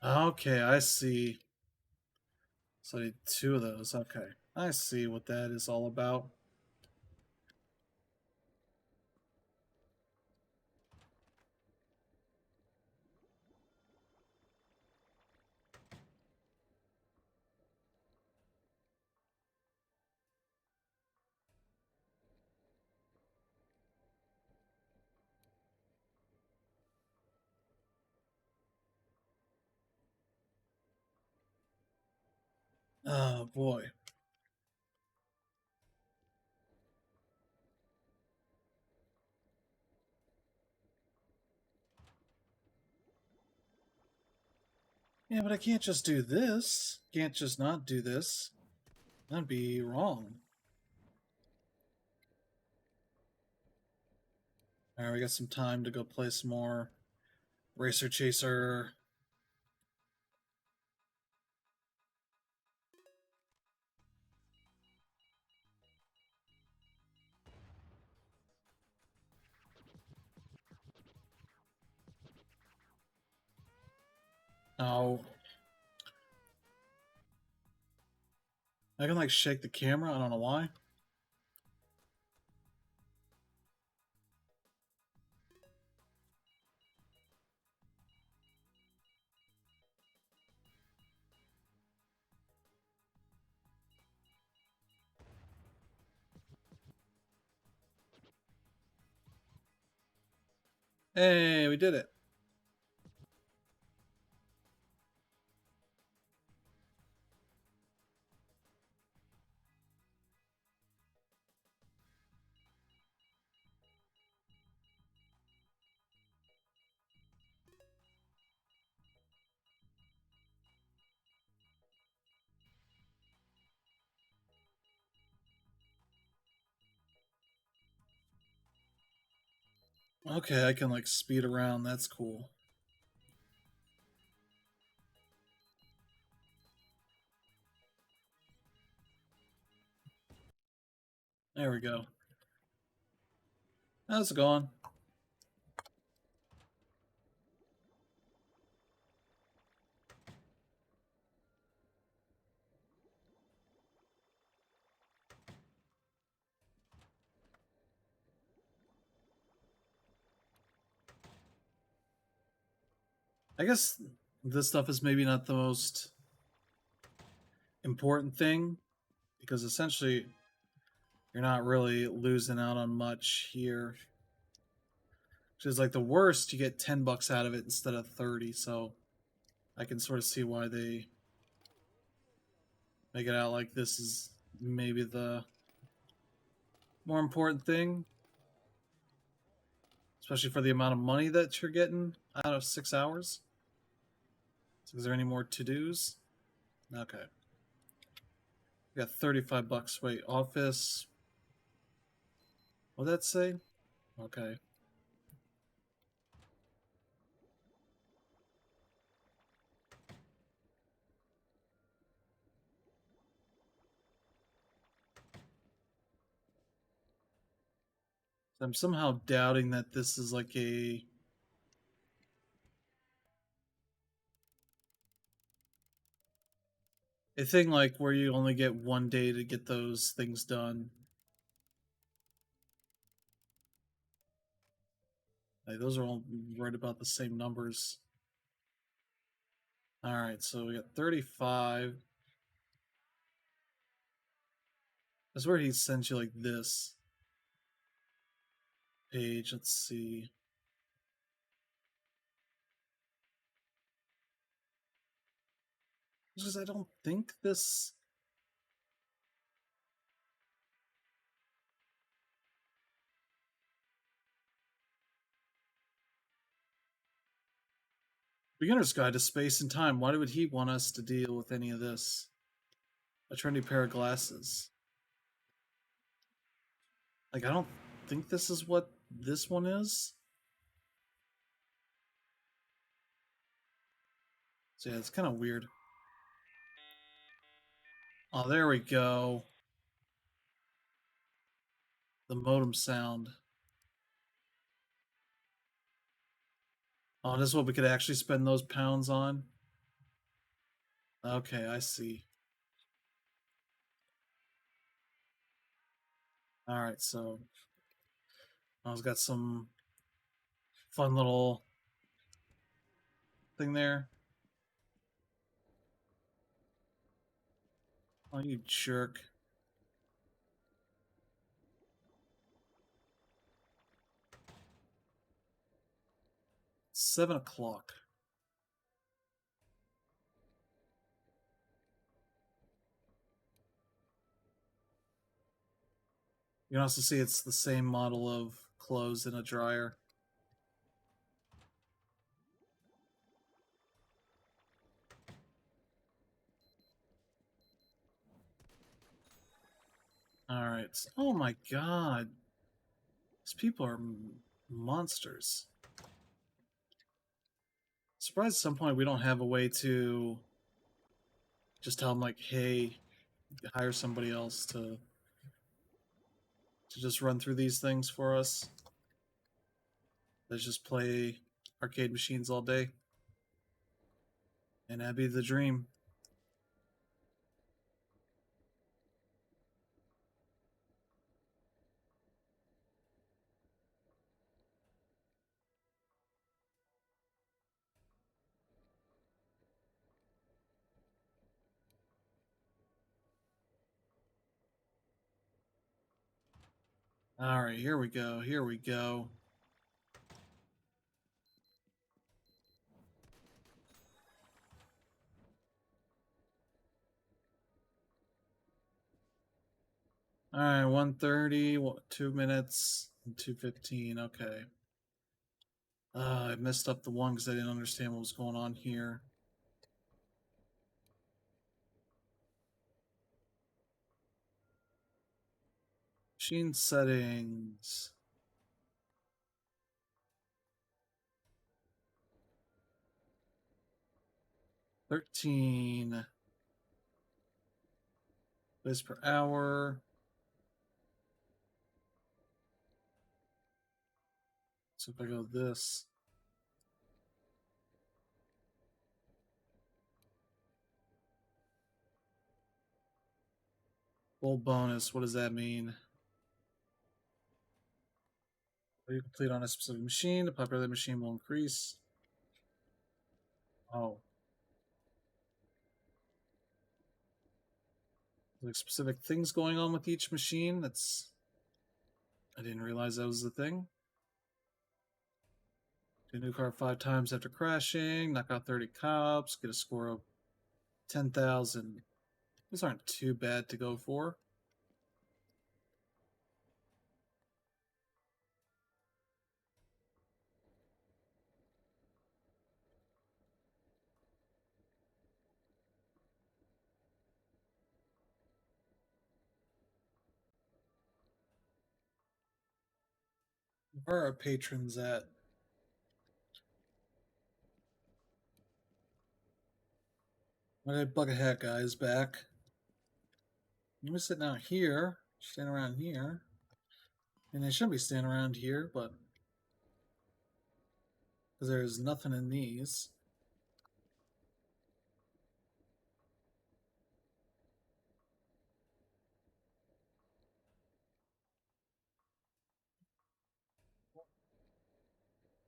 Okay, I see. So I need 2 of those. Okay. I see what that is all about. Oh boy. Yeah, but I can't just do this. Can't just not do this. That'd be wrong. Alright, we got some time to go play some more Racer Chaser. Oh. I can like shake the camera, I don't know why. Hey, we did it. Okay, I can like speed around, that's cool. There we go. How's it going? I guess this stuff is maybe not the most important thing because essentially you're not really losing out on much here. Which is like the worst, you get $10 out of it instead of 30, so I can sort of see why they make it out like this is maybe the more important thing, especially for the amount of money that you're getting out of 6 hours. So is there any more to-dos? Okay. We got $35. Wait, office. What'd that say? Okay. I'm somehow doubting that this is like a thing like where you only get one day to get those things done. Like those are all right about the same numbers. All right, so we got 35. That's where he sends you like this page. Let's see. Because I don't think this. Beginner's Guide to Space and Time. Why would he want us to deal with any of this? A trendy pair of glasses. Like, I don't think this is what this one is. So, yeah, it's kind of weird. Oh, there we go. The modem sound. Oh, this is what we could actually spend those pounds on? Okay, I see. Alright, so I've got some fun little thing there. Oh, you jerk. It's 7 o'clock. You can also see it's the same model of clothes in a dryer. Alright. Oh my god. These people are monsters. Surprised at some point we don't have a way to just tell them, like, hey, hire somebody else to just run through these things for us. Let's just play arcade machines all day. And that'd be the dream. Alright, here we go. Here we go. Alright, 1:30, 2 minutes, 2:15. Okay. I messed up the one because I didn't understand what was going on here. Machine settings. 13 plays per hour. So if I go this, full bonus, what does that mean? When you complete on a specific machine, the popularity of the machine will increase. Oh, like specific things going on with each machine. That's I didn't realize that was the thing. Get a new car 5 times after crashing. Knock out 30 cops. Get a score of 10,000. These aren't too bad to go for. Where are our patrons at? My bucket hat guy is back. I'm sitting out here, standing around here. And I shouldn't be standing around here, but because there's nothing in these.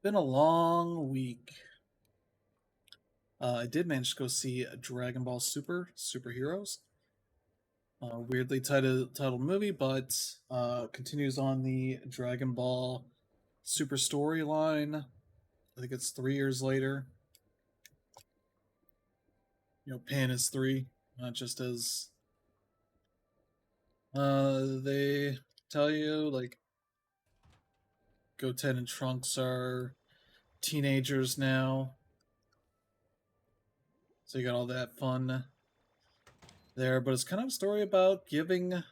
Been a long week. I did manage to go see Dragon Ball Super Superheroes. Weirdly titled movie, but continues on the Dragon Ball Super storyline. I think it's 3 years later. Pan is 3, not just as they tell you. Like Goten and Trunks are teenagers now, so you got all that fun there. But it's kind of a story about giving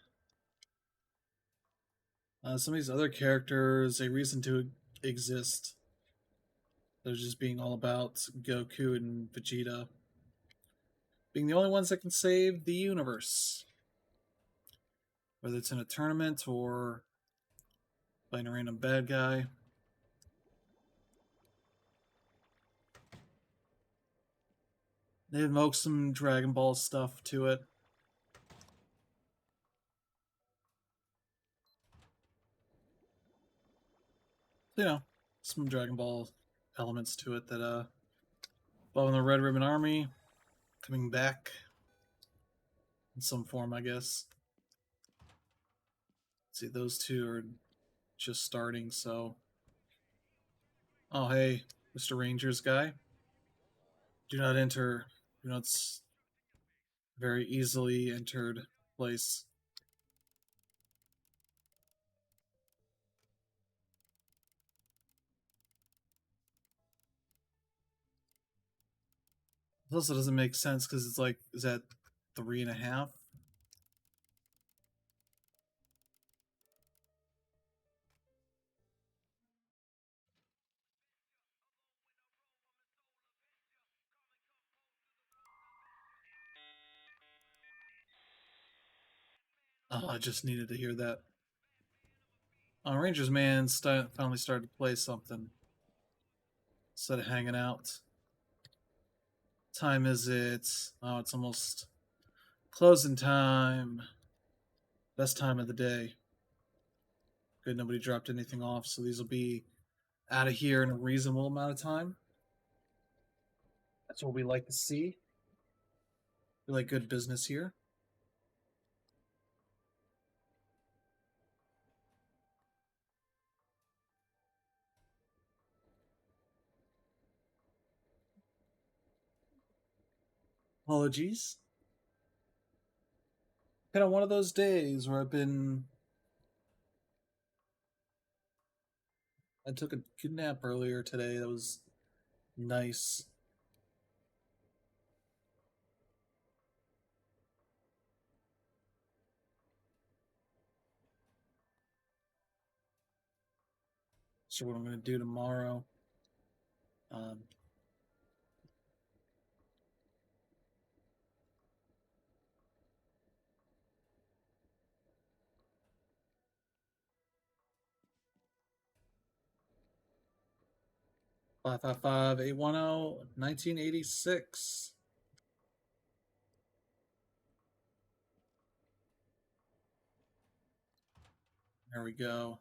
some of these other characters a reason to exist. They're just being all about Goku and Vegeta being the only ones that can save the universe. Whether it's in a tournament or fighting a random bad guy. They invoke some Dragon Ball stuff to it. Some Dragon Ball elements to it that Bob and the Red Ribbon Army coming back in some form, I guess. Let's see, those two are just starting, so. Oh, hey, Mr. Rangers guy. Do not enter. It's very easily entered place. It also doesn't make sense because it's like, is that 3.5? Oh, I just needed to hear that. Rangers man finally started to play something instead of hanging out. Time is it? Oh, it's almost closing time. Best time of the day. Good, nobody dropped anything off, so these will be out of here in a reasonable amount of time. That's what we like to see. We like good business here. Apologies. Kind of one of those days where I took a good nap earlier today. That was nice. So what I'm going to do tomorrow. Um, 555-810-1986. There we go.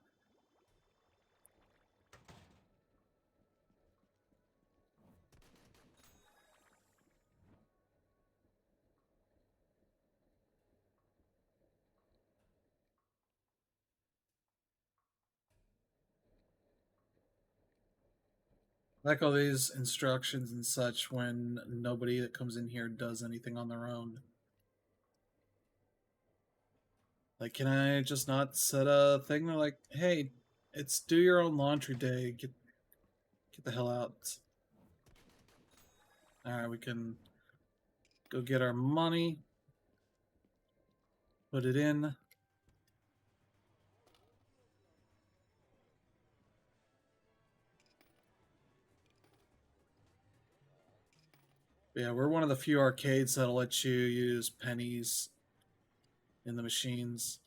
Like all these instructions and such when nobody that comes in here does anything on their own. Like, can I just not set a thing? They're like, hey, it's do your own laundry day. Get the hell out. Alright, we can go get our money. Put it in. Yeah, we're one of the few arcades that'll let you use pennies in the machines.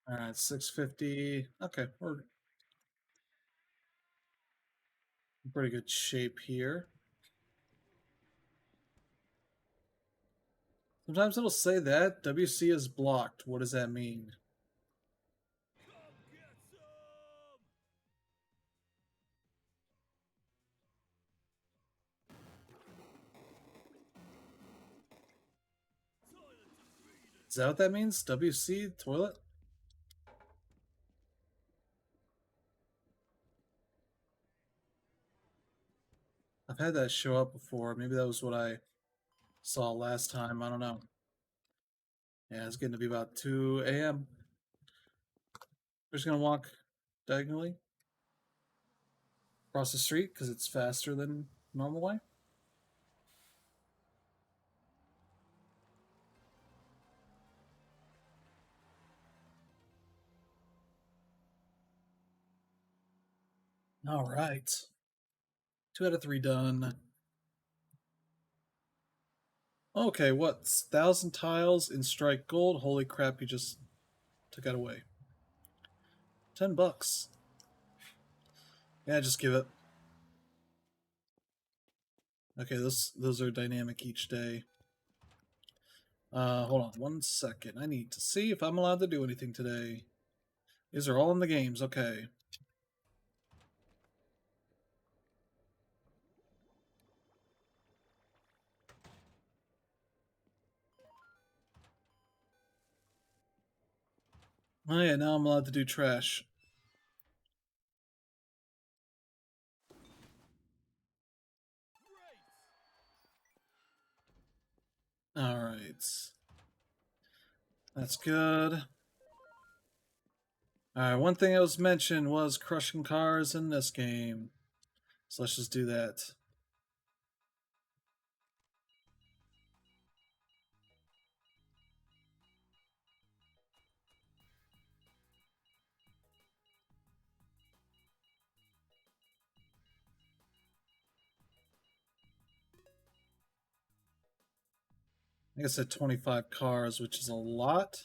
All right, 650. Okay, we're in pretty good shape here. Sometimes it'll say that WC is blocked. What does that mean? Is that what that means? WC toilet? I've had that show up before. Maybe that was what I saw last time. I don't know. Yeah, it's getting to be about 2 a.m. We're just gonna walk diagonally across the street because it's faster than normal way. All right. 2 out of 3 done. Okay, what? 1,000 tiles in strike gold? Holy crap, you just took that away. $10. Yeah, just give it. Okay, those are dynamic each day. Hold on 1 second. I need to see if I'm allowed to do anything today. These are all in the games, okay. Oh yeah, now I'm allowed to do trash. Alright. That's good. Alright, one thing that was mentioned was crushing cars in this game. So let's just do that. I think I said 25 cars, which is a lot.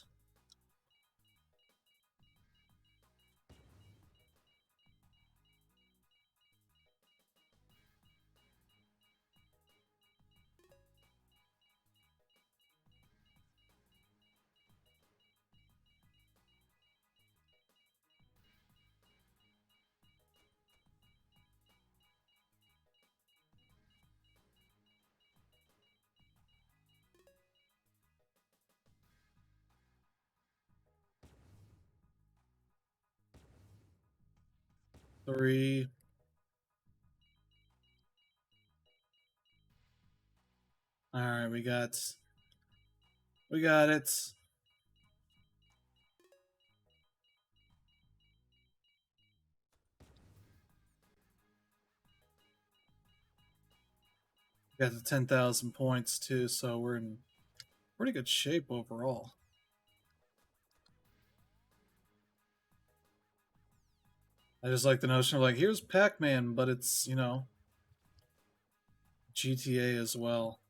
Three. Alright, we got it. We got the 10,000 points too, so we're in pretty good shape overall. I just like the notion of like, here's Pac-Man, but it's, GTA as well.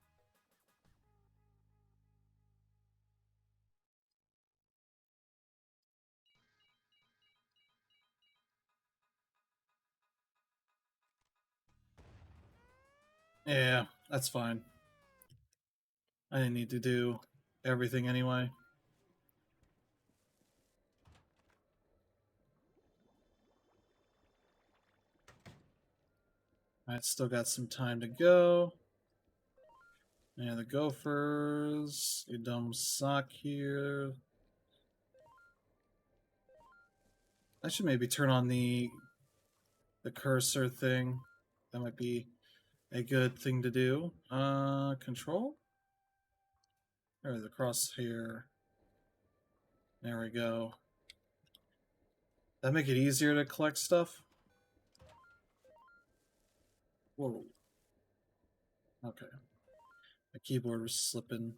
Yeah, that's fine. I didn't need to do everything anyway. Alright, still got some time to go. And the Gophers, you dumb sock here. I should maybe turn on the cursor thing. That might be a good thing to do. Control? Or the crosshair. There we go. That make it easier to collect stuff? Whoa. Okay. My keyboard was slipping.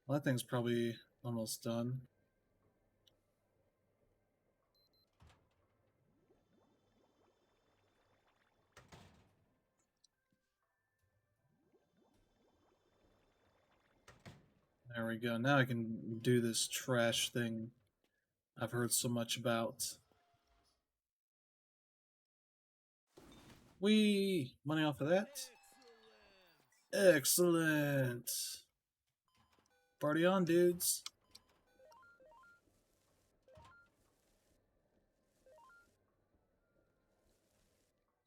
Well, that thing's probably almost done. There we go. Now I can do this trash thing I've heard so much about. Whee! Money off of that? Excellent! Party on, dudes.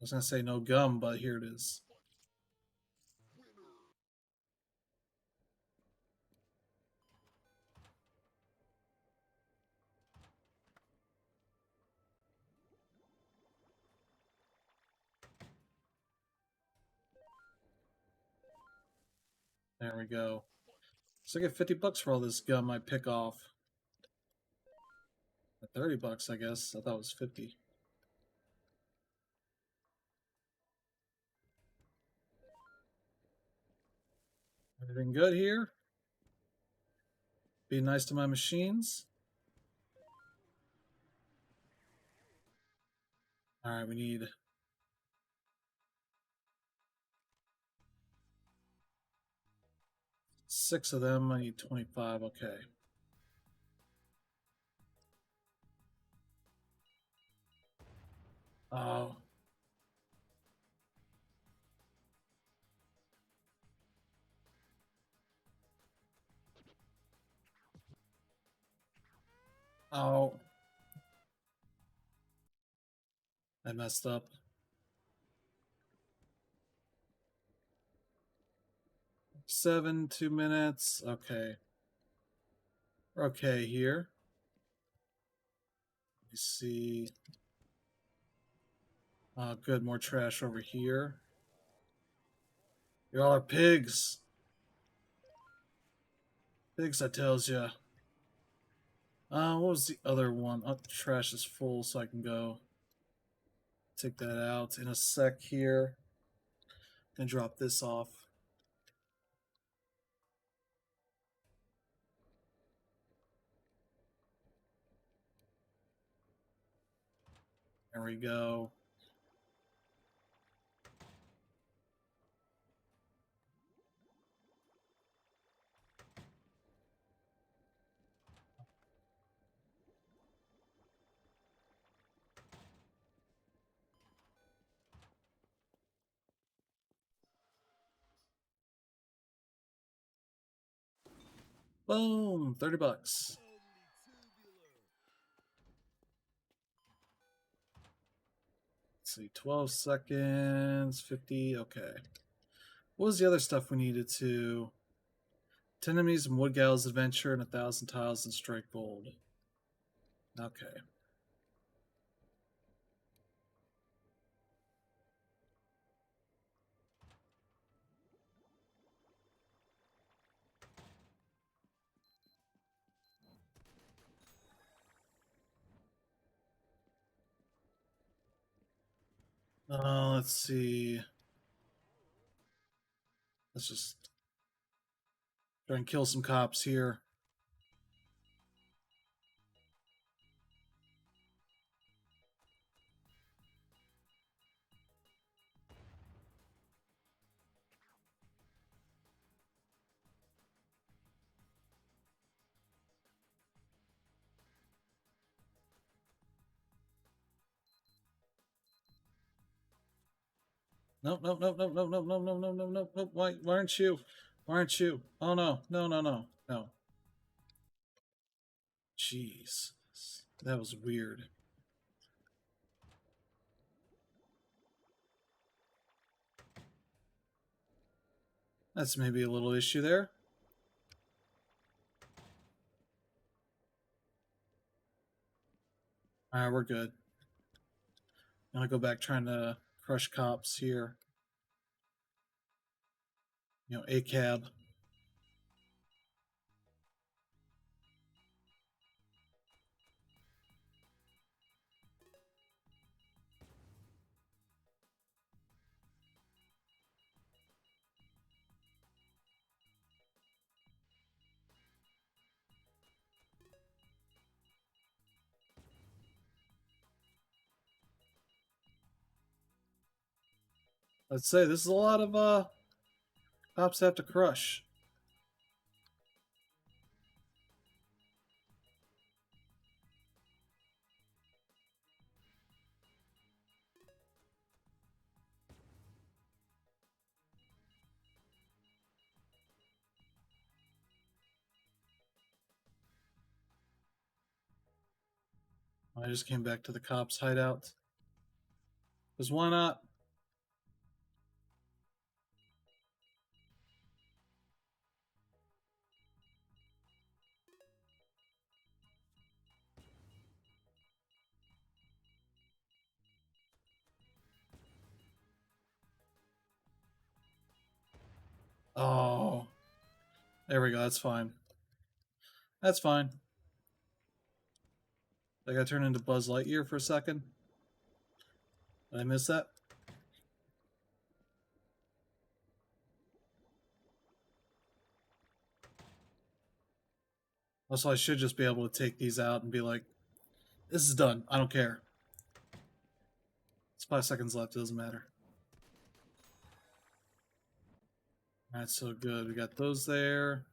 I was gonna say no gum, but here it is. There we go. So I get 50 bucks for all this gum I pick off. 30 bucks, I guess. I thought it was 50. Everything good here? Be nice to my machines. Alright, we need 6 of them. I need 25. Okay. Oh. Oh. I messed up. 7, 2 minutes. Okay. We're okay here. Let me see. Oh, good. More trash over here. Y'all are pigs. Pigs, I tells ya. What was the other one? Oh, the trash is full, so I can go take that out in a sec here. And drop this off. There we go. Boom! 30 bucks. Let's see, 12 seconds, 50, okay. What was the other stuff we needed to... 10 enemies in Wood Gal's Adventure and 1,000 tiles in Strike Gold. Okay. Let's see. Let's just try and kill some cops here. Nope, nope, nope, nope, nope, nope, nope, nope, nope, nope, nope, nope. Why aren't you? Why aren't you? Oh no, no, no, no, no. Jeez. That was weird. That's maybe a little issue there. Alright, we're good. I'm gonna go back trying to crush cops here. You know, a cab. Let's say this is a lot of cops have to crush. I just came back to the cops' hideout. Because why not? Oh, there we go. That's fine. That's fine. I got turned into Buzz Lightyear for a second. Did I miss that? Also, I should just be able to take these out and be like, this is done. I don't care. It's 5 seconds left. It doesn't matter. Alright, so good. We got those there.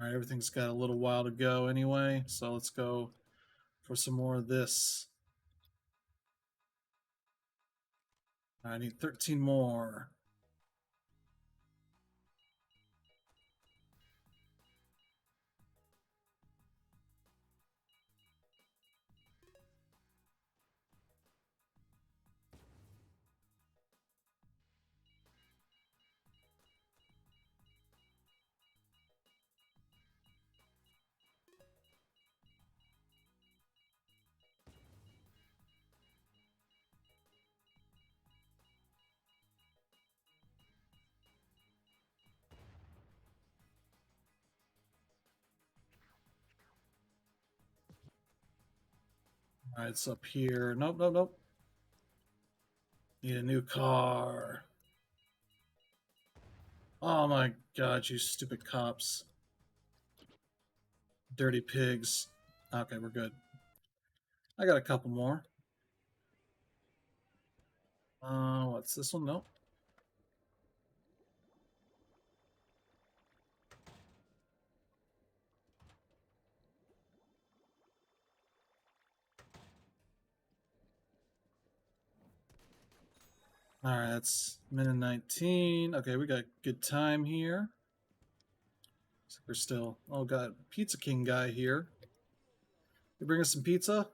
Alright, everything's got a little while to go anyway, so let's go for some more of this. I need 13 more. Alright, it's up here. Nope, nope, nope. Need a new car. Oh my god, you stupid cops. Dirty pigs. Okay, we're good. I got a couple more. What's this one? Nope. Alright, that's minute 19. Okay, we got good time here. So we're still... Oh god, Pizza King guy here. You bring us some pizza?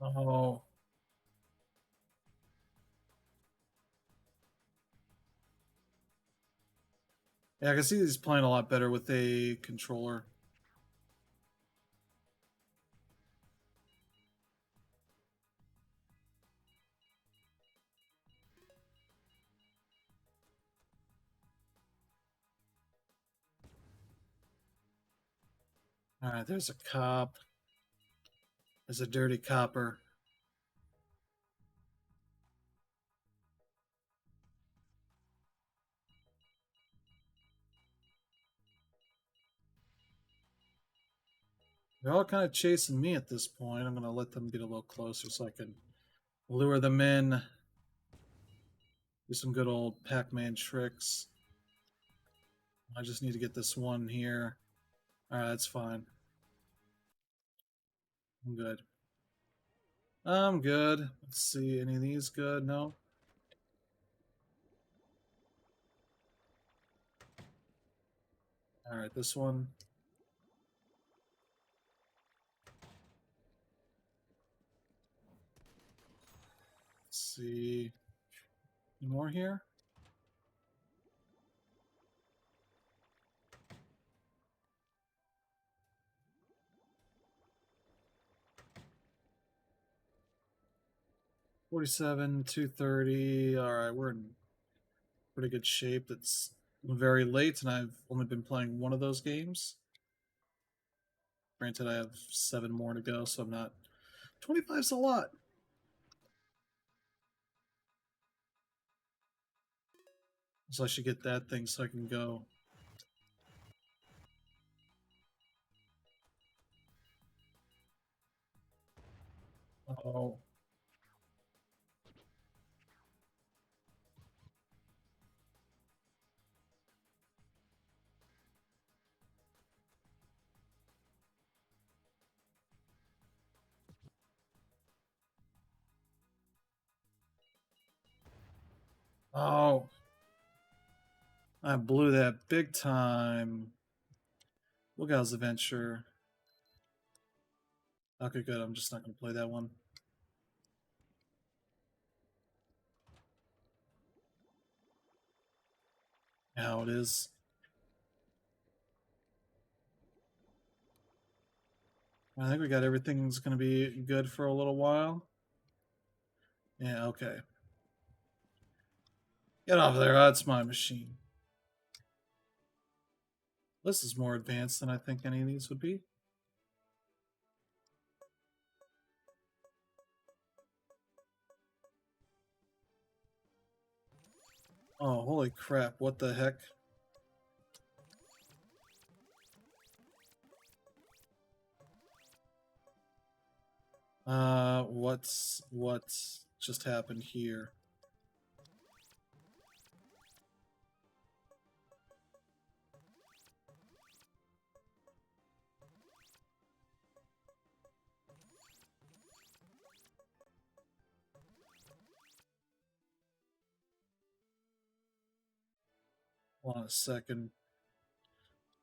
Oh. Yeah, I can see he's playing a lot better with a controller. Alright, there's a cop. There's a dirty copper. They're all kind of chasing me at this point. I'm going to let them get a little closer so I can lure them in. Do some good old Pac-Man tricks. I just need to get this one here. Alright, that's fine. I'm good. I'm good. Let's see. Any of these good? No. All right, this one. Let's see. Any more here? $47, $230. All right, we're in pretty good shape. It's very late, and I've only been playing one of those games. Granted, I have 7 more to go, so I'm not. 25's a lot. So I should get that thing so I can go. Oh. Oh. I blew that big time. Look how's adventure. Okay, good. I'm just not going to play that one. How it is. I think we got everything's going to be good for a little while. Yeah, okay. Get off there. That's my machine. This is more advanced than I think any of these would be. Oh, holy crap. What the heck? What's just happened here? Hold on a second.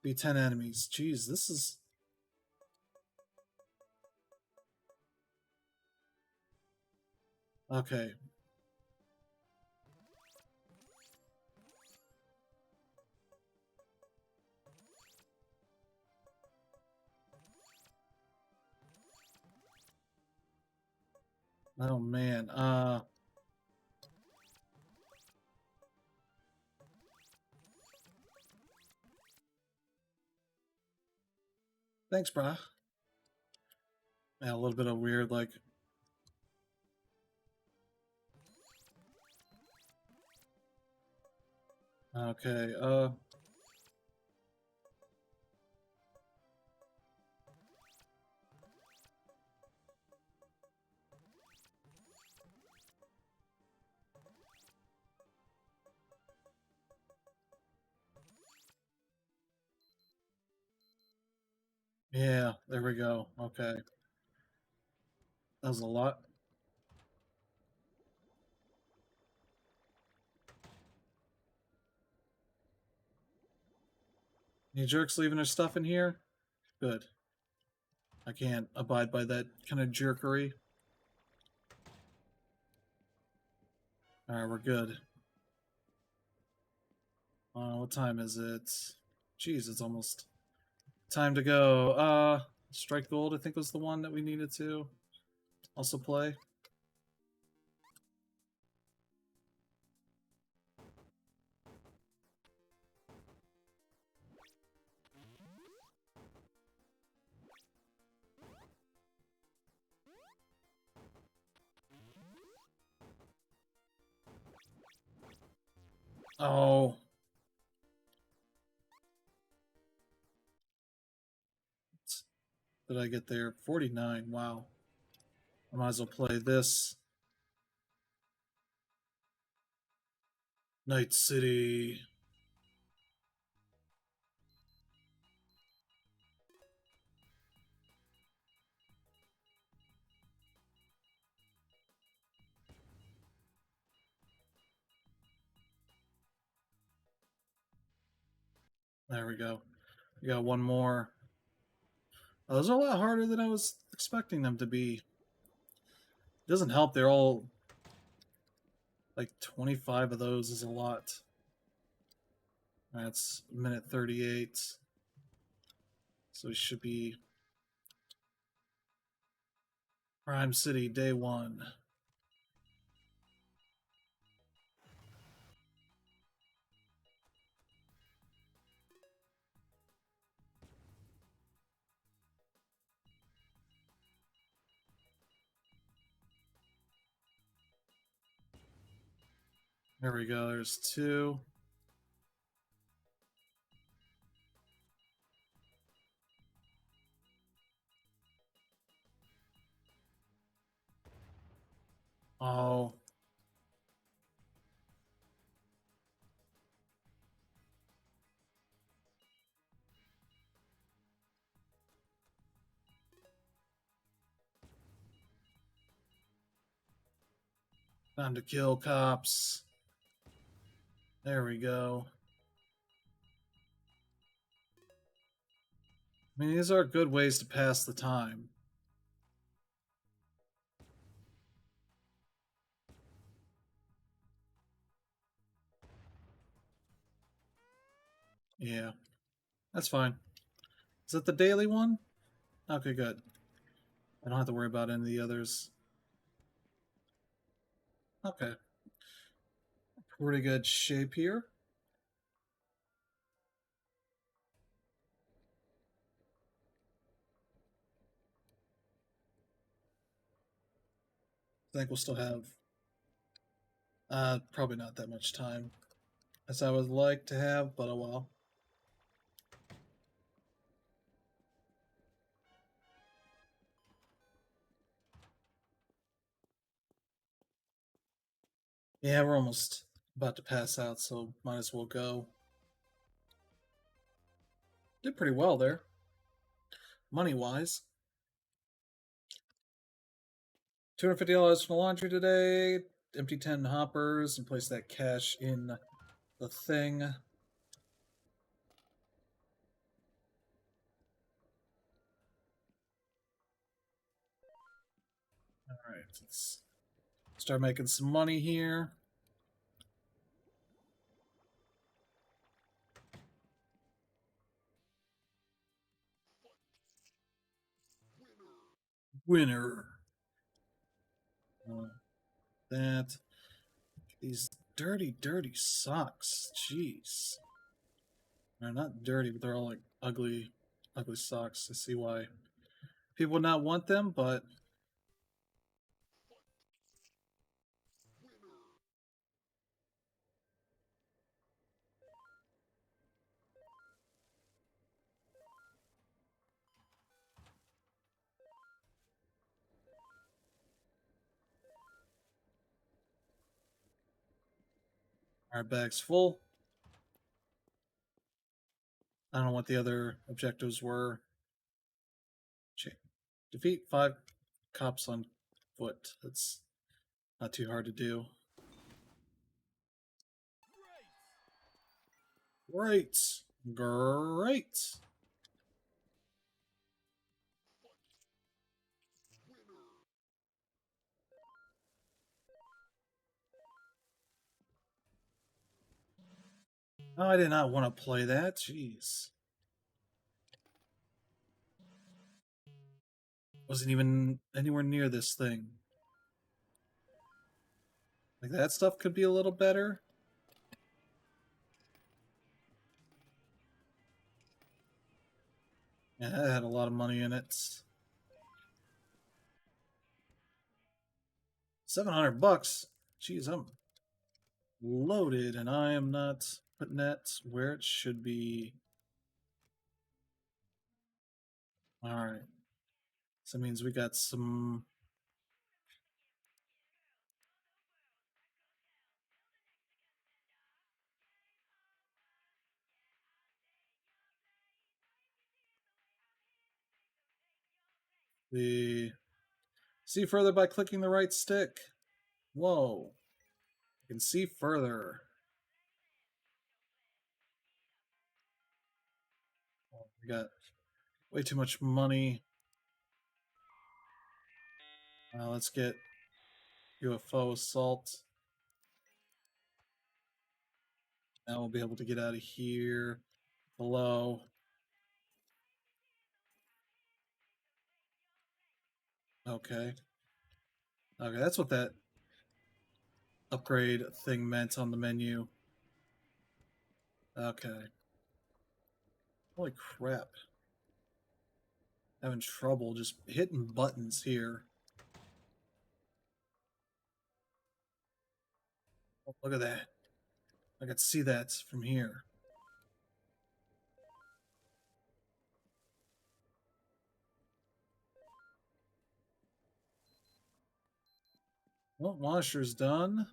Be 10 enemies. Jeez, this is... Okay. Oh, man. Thanks, brah. Yeah, a little bit of weird, like... Okay, yeah, there we go. Okay. That was a lot. Any jerks leaving their stuff in here? Good. I can't abide by that kind of jerkery. Alright, we're good. What time is it? Jeez, it's almost time to go. Strike Gold, I think was the one that we needed to also play. Oh. Did I get there? 49. Wow. I might as well play this. Night City. There we go. We got one more. Oh, those are a lot harder than I was expecting them to be. It doesn't help. They're all like 25 of those is a lot. That's minute 38. So we should be Prime City day one. There we go. There's two. Oh. Time to kill cops. There we go. I mean, these are good ways to pass the time. Yeah, that's fine. Is that the daily one? Okay, good. I don't have to worry about any of the others. Okay. Pretty good shape here. I think we'll still have probably not that much time as I would like to have, but oh well. Yeah, we're almost about to pass out, so might as well go. Did pretty well there, money wise. $250 from the laundry today. Empty 10 hoppers and place that cash in the thing. All right, let's start making some money here. Winner. That. These dirty, dirty socks. Jeez. They're not dirty, but they're all like ugly, ugly socks. I see why people would not want them, but our bag's full. I don't know what the other objectives were. Defeat 5 cops on foot. That's not too hard to do. Great. Great. Oh, I did not want to play that. Jeez. Wasn't even anywhere near this thing. Like, that stuff could be a little better. Yeah, that had a lot of money in it. 700 bucks. Jeez, I'm loaded, and I am not putting that where it should be. All right. So that means we got some. The see further by clicking the right stick. Whoa. You can see further. We got way too much money. Let's get UFO assault. Now we'll be able to get out of here. Below. Okay. Okay, that's what that upgrade thing meant on the menu. Okay. Holy crap. Having trouble just hitting buttons here. Oh, look at that. I can see that from here. Well, washer's done.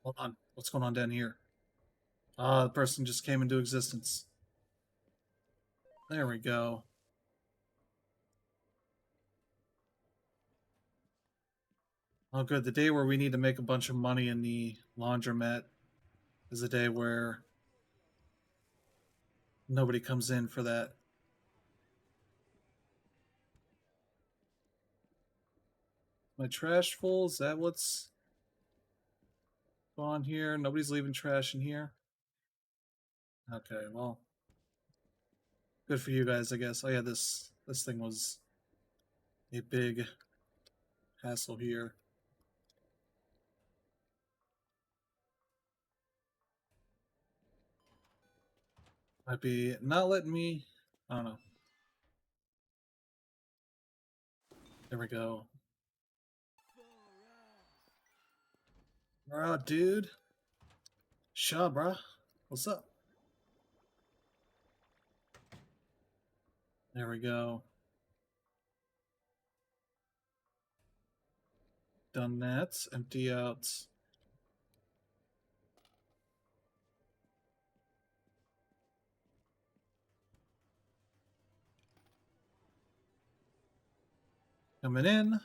Hold on. What's going on down here? Ah, the person just came into existence. There we go. Oh, good. The day where we need to make a bunch of money in the laundromat is a day where nobody comes in for that. My trash full? Is that what's going on here? Nobody's leaving trash in here? Okay, well. Good for you guys, I guess. Oh yeah, this thing was a big hassle here. Might be not letting me. I don't know. There we go. Alright, dude. Shaw, bruh. What's up? There we go. Done that. Empty out. Coming in.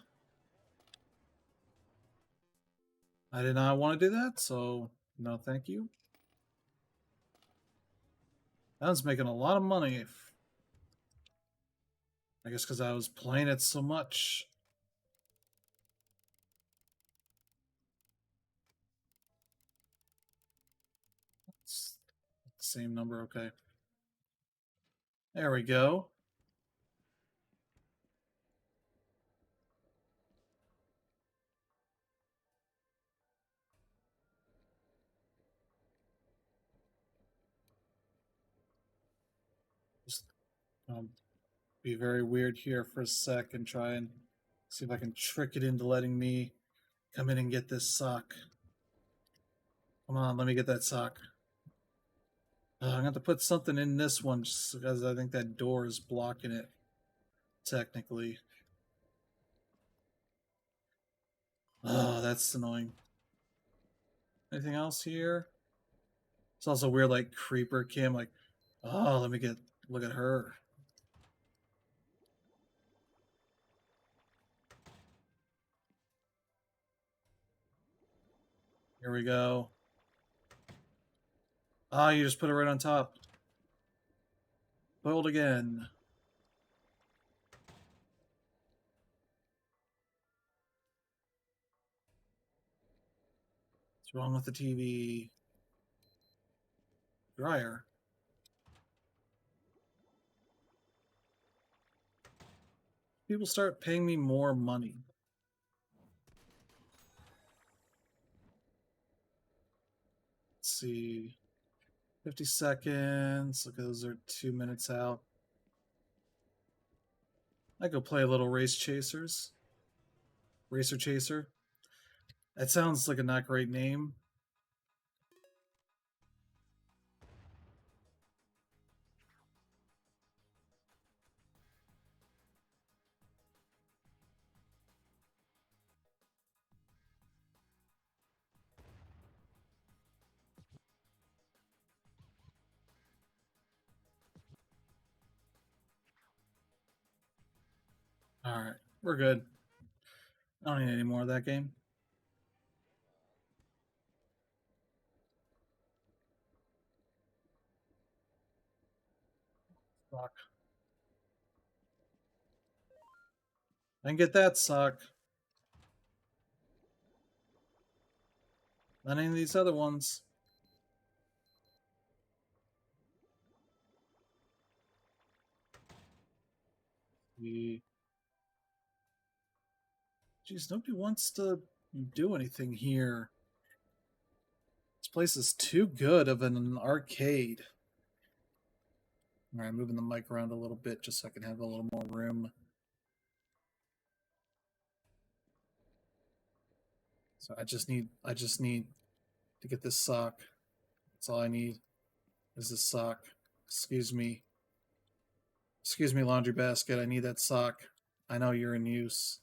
I did not want to do that, so no thank you. I was making a lot of money. I guess because I was playing it so much. It's the same number, okay. There we go. Just be very weird here for a sec and try and see if I can trick it into letting me come in and get this sock. Come on, let me get that sock. I'm going to have to put something in this one just because I think that door is blocking it, technically. Oh, that's annoying. Anything else here? It's also weird, like, creeper cam, like, oh, let me get, look at her. Here we go. Ah, you just put it right on top. Boiled again. What's wrong with the TV? Dryer. People start paying me more money. Let's see. 50 seconds. Look, those are 2 minutes out. I go play a little Race Chasers. Racer Chaser. That sounds like a not great name. Alright, we're good. I don't need any more of that game. Fuck. I can get that suck. Not any of these other ones. Jeez, nobody wants to do anything here. This place is too good of an arcade. Alright, moving the mic around a little bit just so I can have a little more room. So I just need to get this sock. That's all I need. Is this sock. Excuse me. Excuse me, laundry basket. I need that sock. I know you're in use.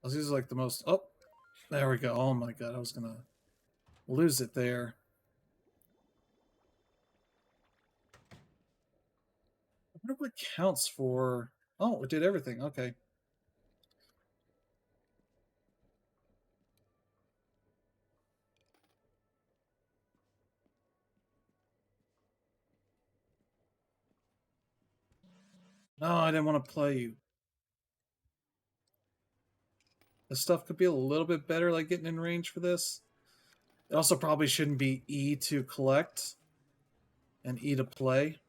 This is like the most. Oh, there we go. Oh my god, I was gonna lose it there. I wonder what counts for. Oh, it did everything. Okay. No, I didn't want to play you. This stuff could be a little bit better, like getting in range for this. It also probably shouldn't be E to collect and E to play.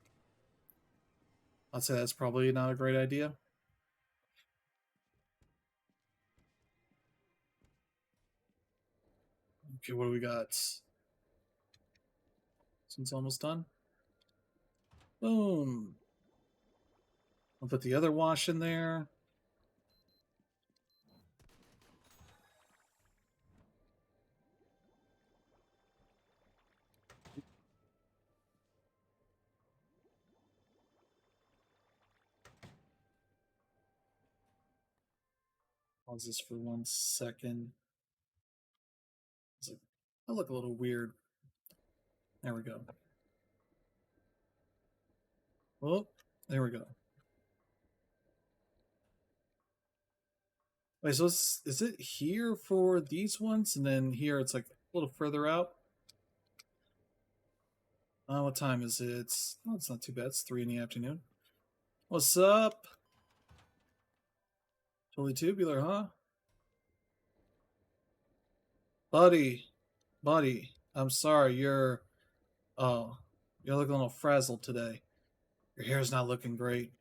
I'd say that's probably not a great idea. Okay, what do we got? This one's almost done. Boom. I'll put the other wash in there. Pause this for 1 second. I look a little weird. There we go. Oh, there we go. Wait, so is it here for these ones, and then here it's like a little further out? What time is it? It's not too bad. It's 3 in the afternoon. What's up? Totally tubular, huh? Buddy, I'm sorry. You're looking a little frazzled today. Your hair's not looking great.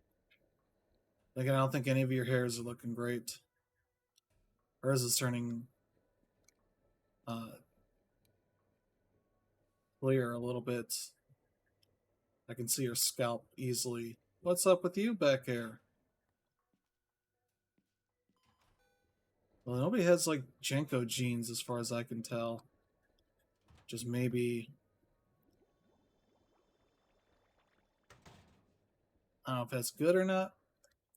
Like, I don't think any of your hairs are looking great. Hers is turning clear a little bit. I can see your scalp easily. What's up with you back here? Well, nobody has like Jenko genes as far as I can tell. Just maybe. I don't know if that's good or not.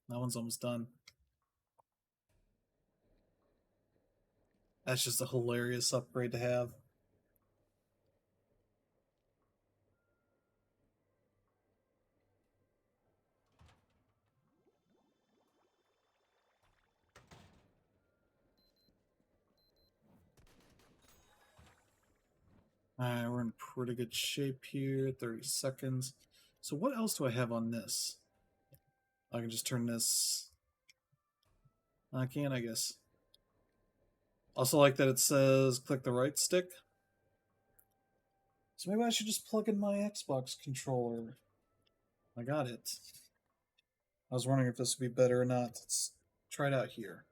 That one's almost done. That's just a hilarious upgrade to have. Alright, we're in pretty good shape here. 30 seconds. So what else do I have on this? I can just turn this. I can, I guess. Also like that it says click the right stick. So maybe I should just plug in my Xbox controller. I got it. I was wondering if this would be better or not. Let's try it out here.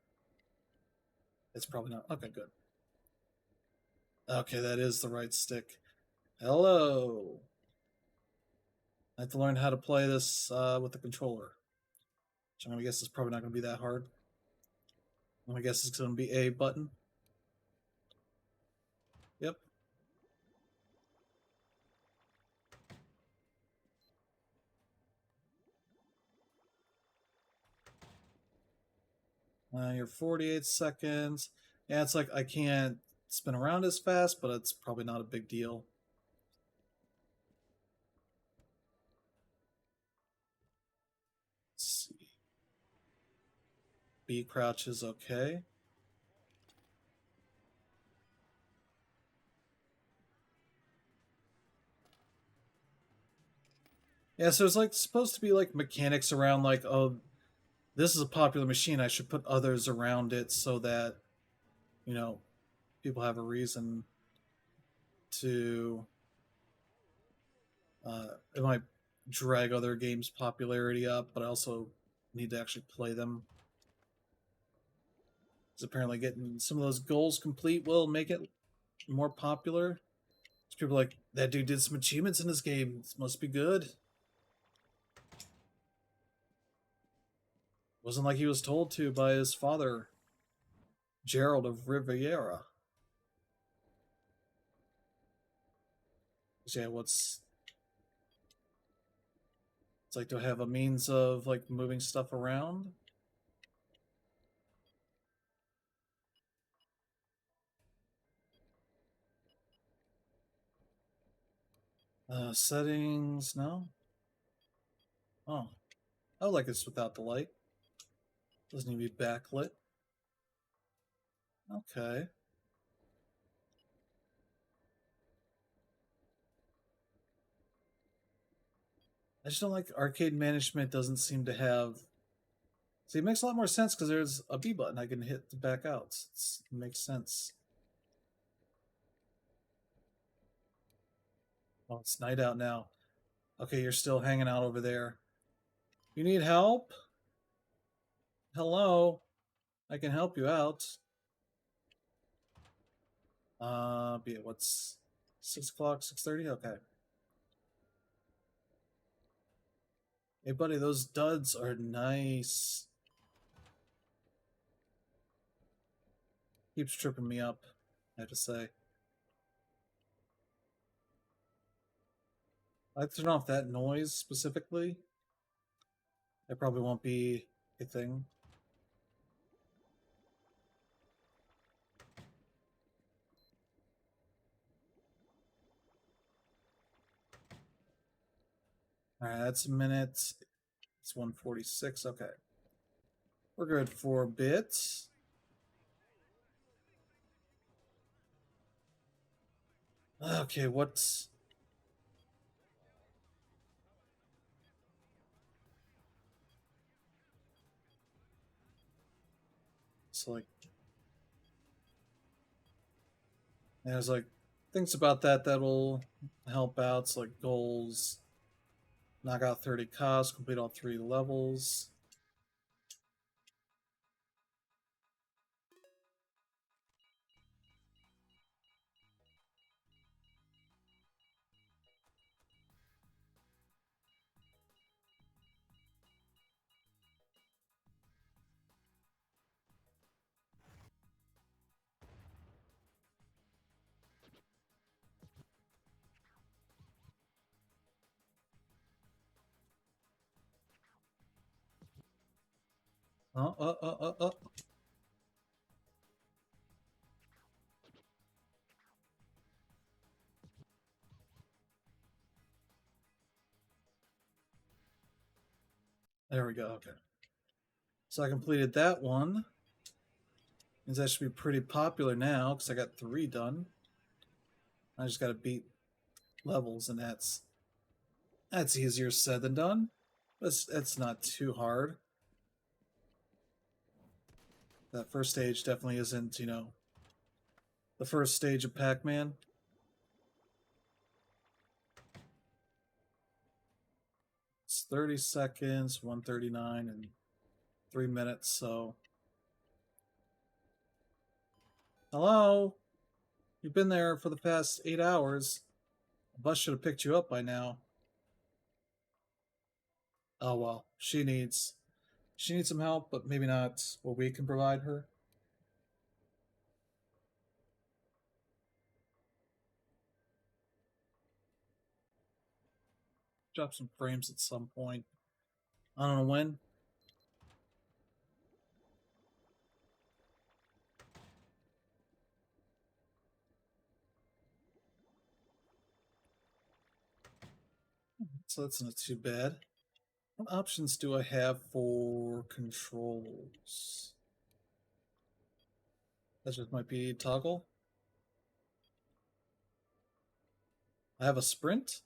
It's probably not. Okay, good. Okay, that is the right stick. Hello. I have to learn how to play this with the controller. Which I'm going to guess is probably not going to be that hard. I'm going to guess it's going to be A button. Yep. You're 48 seconds. Yeah, it's like I can't spin around as fast, but it's probably not a big deal. Let's see. B crouch is okay. Yeah, so it's like supposed to be like mechanics around like, oh, this is a popular machine. I should put others around it so that, you know, people have a reason to. It might drag other games' popularity up, but I also need to actually play them. Because apparently, getting some of those goals complete will make it more popular. People are like, that dude did some achievements in this game. This must be good. Wasn't like he was told to by his father, Gerald of Riviera. Yeah, what's it's like to have a means of like moving stuff around. Settings, no. Oh, I would like this without the light. Doesn't need to be backlit. Okay. I just don't like arcade management. Doesn't seem to have. See, it makes a lot more sense because there's a B button I can hit to back out. It makes sense. Oh, it's night out now. Okay, you're still hanging out over there. You need help? Hello? I can help you out. Be it what's 6 o'clock, 6:30? Okay. Hey buddy, those duds are nice. Keeps tripping me up, I have to say. I turn off that noise specifically. That probably won't be a thing. Alright, that's a minute. It's 1:46. Okay. We're good for a bit. Okay, what's. So, like. There's, like, things about that that'll help out. So, like, goals. Knock out 30 costs, complete all 3 levels. Oh. There we go. Okay. So I completed that one. Means that should be pretty popular now because I got 3 done. I just got to beat levels, and that's easier said than done. But it's not too hard. That first stage definitely isn't, the first stage of Pac-Man. It's 30 seconds, 139, and 3 minutes, so. Hello? You've been there for the past 8 hours. A bus should have picked you up by now. Oh well, she needs some help, but maybe not what we can provide her. Drop some frames at some point. I don't know when. So that's not too bad. What options do I have for controls? That just might be toggle. I have a sprint?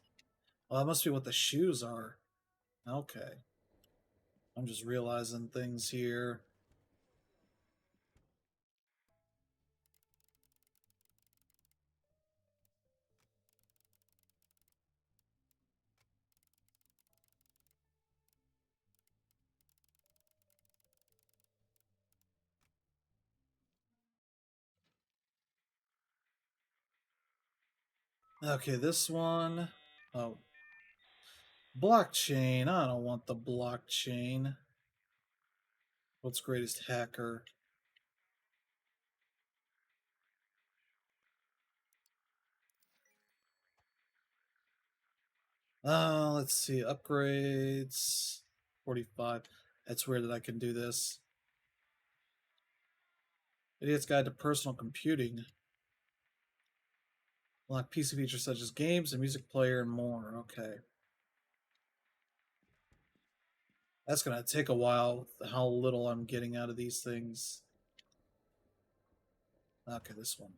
Oh, that must be what the shoes are. Okay. I'm just realizing things here. Okay, this one. Oh. Blockchain. I don't want the blockchain. What's greatest hacker? Let's see. Upgrades. 45. That's weird that I can do this. Idiot's Guide to Personal Computing. Unlock PC features such as games, a music player, and more. Okay. That's going to take a while, how little I'm getting out of these things. Okay, this one.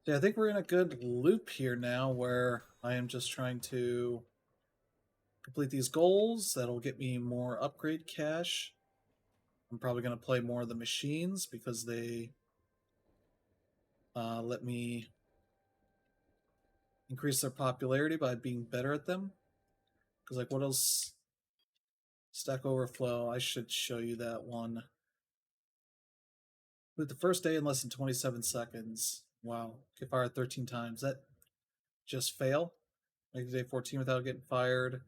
Yeah, I think we're in a good loop here now where I am just trying to complete these goals. That'll get me more upgrade cash. I'm probably going to play more of the machines because they let me increase their popularity by being better at them. Because, like, what else? Stack Overflow. I should show you that one. With the first day in less than 27 seconds. Wow. Get fired 13 times. That just fail. Make day 14 without getting fired.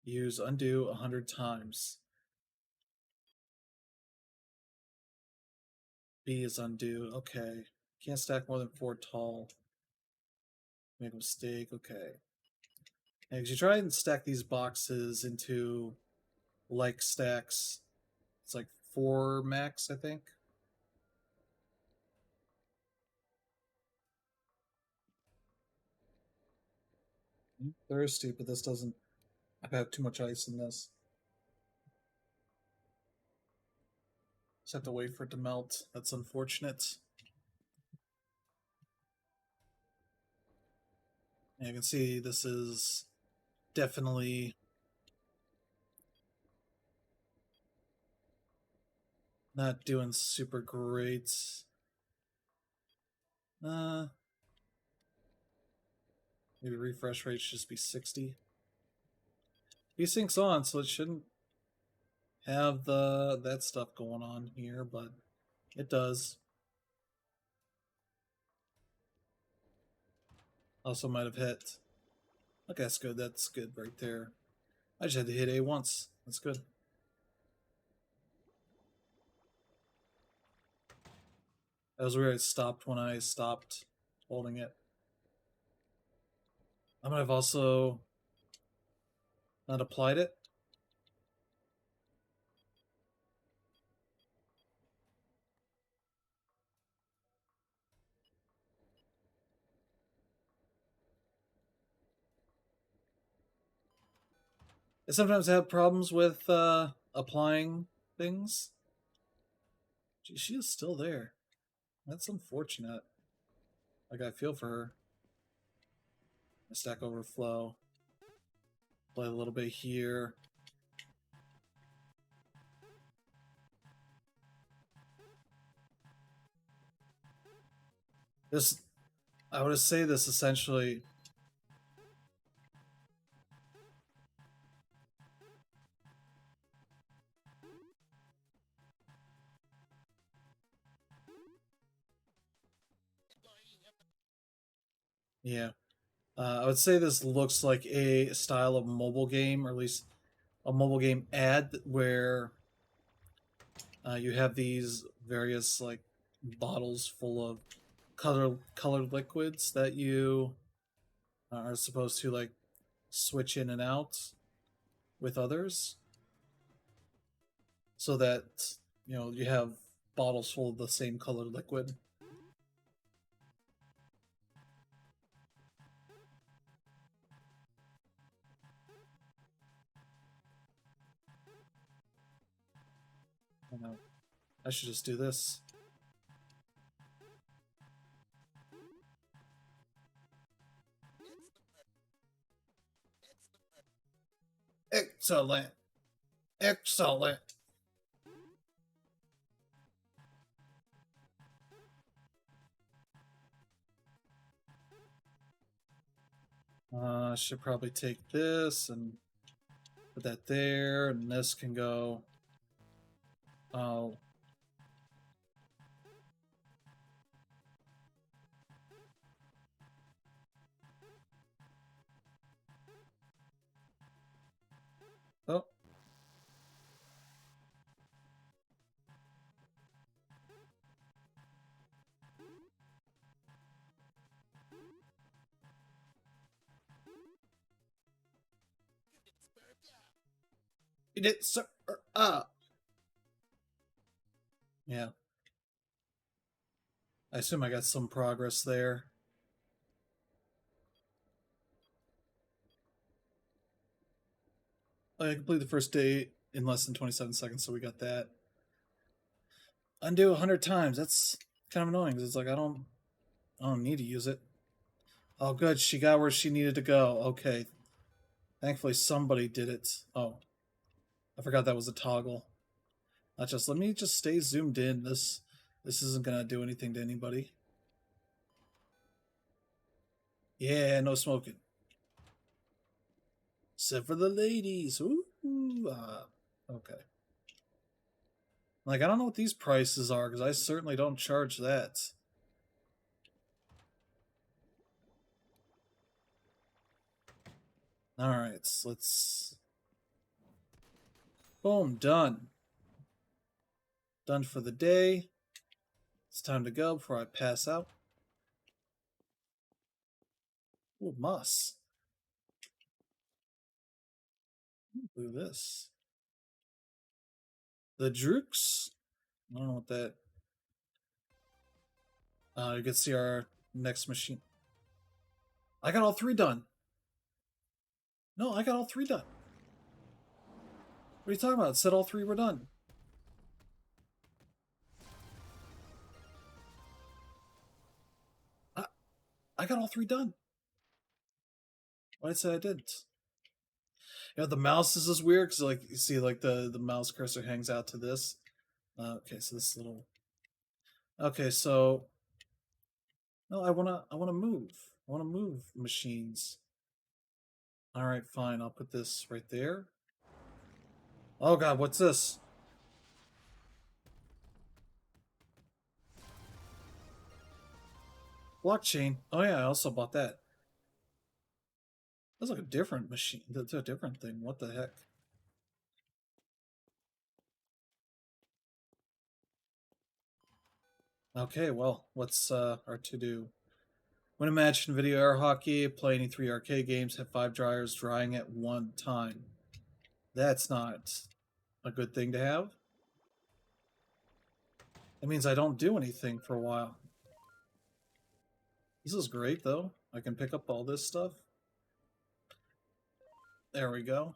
Use undo 100 times. B is undo. Okay. Can't stack more than 4 tall. Make a mistake. Okay. And as you try and stack these boxes into like stacks, it's like 4 max, I think. Thirsty, but this doesn't. I have too much ice in this. Just have to wait for it to melt. That's unfortunate. And you can see this is definitely not doing super great. Uh, Maybe refresh rate should just be 60. Vsync's on, so it shouldn't have that stuff going on here, but it does. Also might have hit. Okay, that's good. That's good right there. I just had to hit A once. That's good. That was where it stopped when I stopped holding it. I might have also not applied it. I sometimes have problems with applying things. Gee, she is still there. That's unfortunate. Like, I feel for her. Stack Overflow. Play a little bit here. This, I would say this essentially. Yeah. I would say this looks like a style of mobile game, or at least a mobile game ad where you have these various like bottles full of colored liquids that you are supposed to like switch in and out with others, so that you have bottles full of the same colored liquid. know. I should just do this. Excellent. Excellent. I should probably take this and put that there, and this can go. Oh. Oh. You did, sir. Yeah. I assume I got some progress there. I completed the first day in less than 27 seconds, so we got that. Undo 100 times. That's kind of annoying because it's like I don't need to use it. Oh, good. She got where she needed to go. Okay. Thankfully, somebody did it. Oh, I forgot that was a toggle. Not just. Let me just stay zoomed in. This isn't gonna do anything to anybody. Yeah, no smoking. Except for the ladies. Ooh. Okay. Like, I don't know what these prices are, because I certainly don't charge that. Alright, let's... Boom, done. Done for the day. It's time to go before I pass out. Ooh, moss. Look at this. The Drooks? I don't know what that... you can see our next machine. I got all 3 done. No, I got all 3 done. What are you talking about? It said all 3 were done. I got all 3 done. Why did I say I didn't? You know, the mouse is just weird because, like, you see, like the mouse cursor hangs out to this. Okay, so this little. Okay, so no, I wanna move. I wanna move machines. All right, fine. I'll put this right there. Oh God, what's this? Blockchain. Oh yeah, I also bought that. That's like a different machine. That's a different thing. What the heck? Okay, well, what's our to do? Win a match in video air hockey, play any 3 arcade games, have 5 dryers drying at one time. That's not a good thing to have. That means I don't do anything for a while. This is great, though. I can pick up all this stuff. There we go.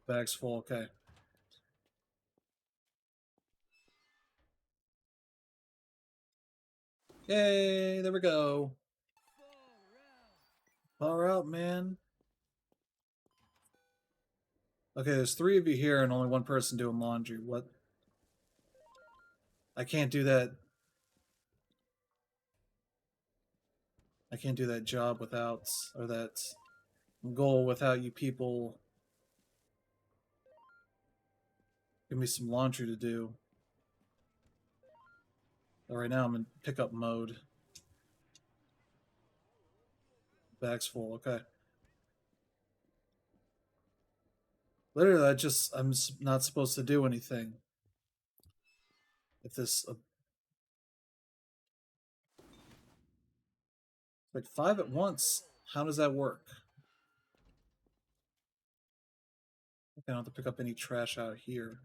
Bag's full, okay. Yay, there we go. Far out, man. Okay, there's 3 of you here and only 1 person doing laundry. What? I can't do that. I can't do that job without, or that goal without you people. Give me some laundry to do. But right now I'm in pickup mode. Bag's full, okay. Literally, I'm not supposed to do anything. If this... like 5 at once, how does that work? I don't have to pick up any trash out here.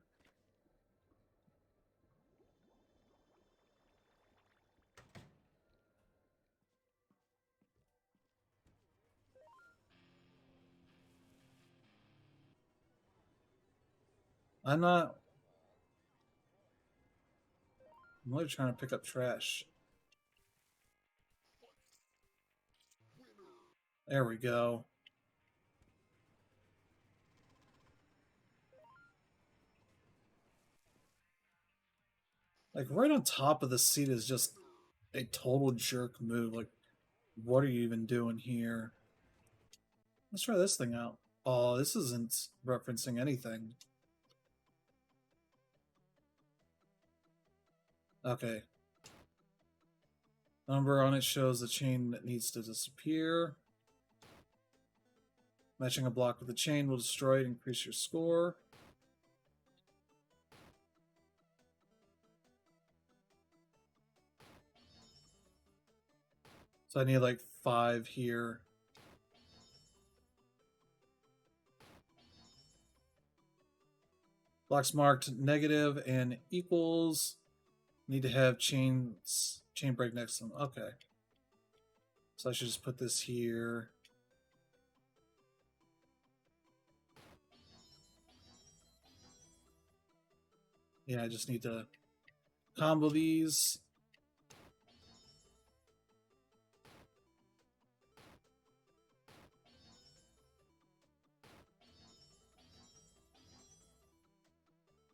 I'm not... I'm really trying to pick up trash. There we go. Like, right on top of the seat is just a total jerk move. Like, what are you even doing here? Let's try this thing out. Oh, this isn't referencing anything. Okay. Number on it shows the chain that needs to disappear. Matching a block with the chain will destroy it, increase your score. So I need like 5 here. Blocks marked negative and equals. Need to have chain break next to them. Okay. So I should just put this here. Yeah, I just need to combo these.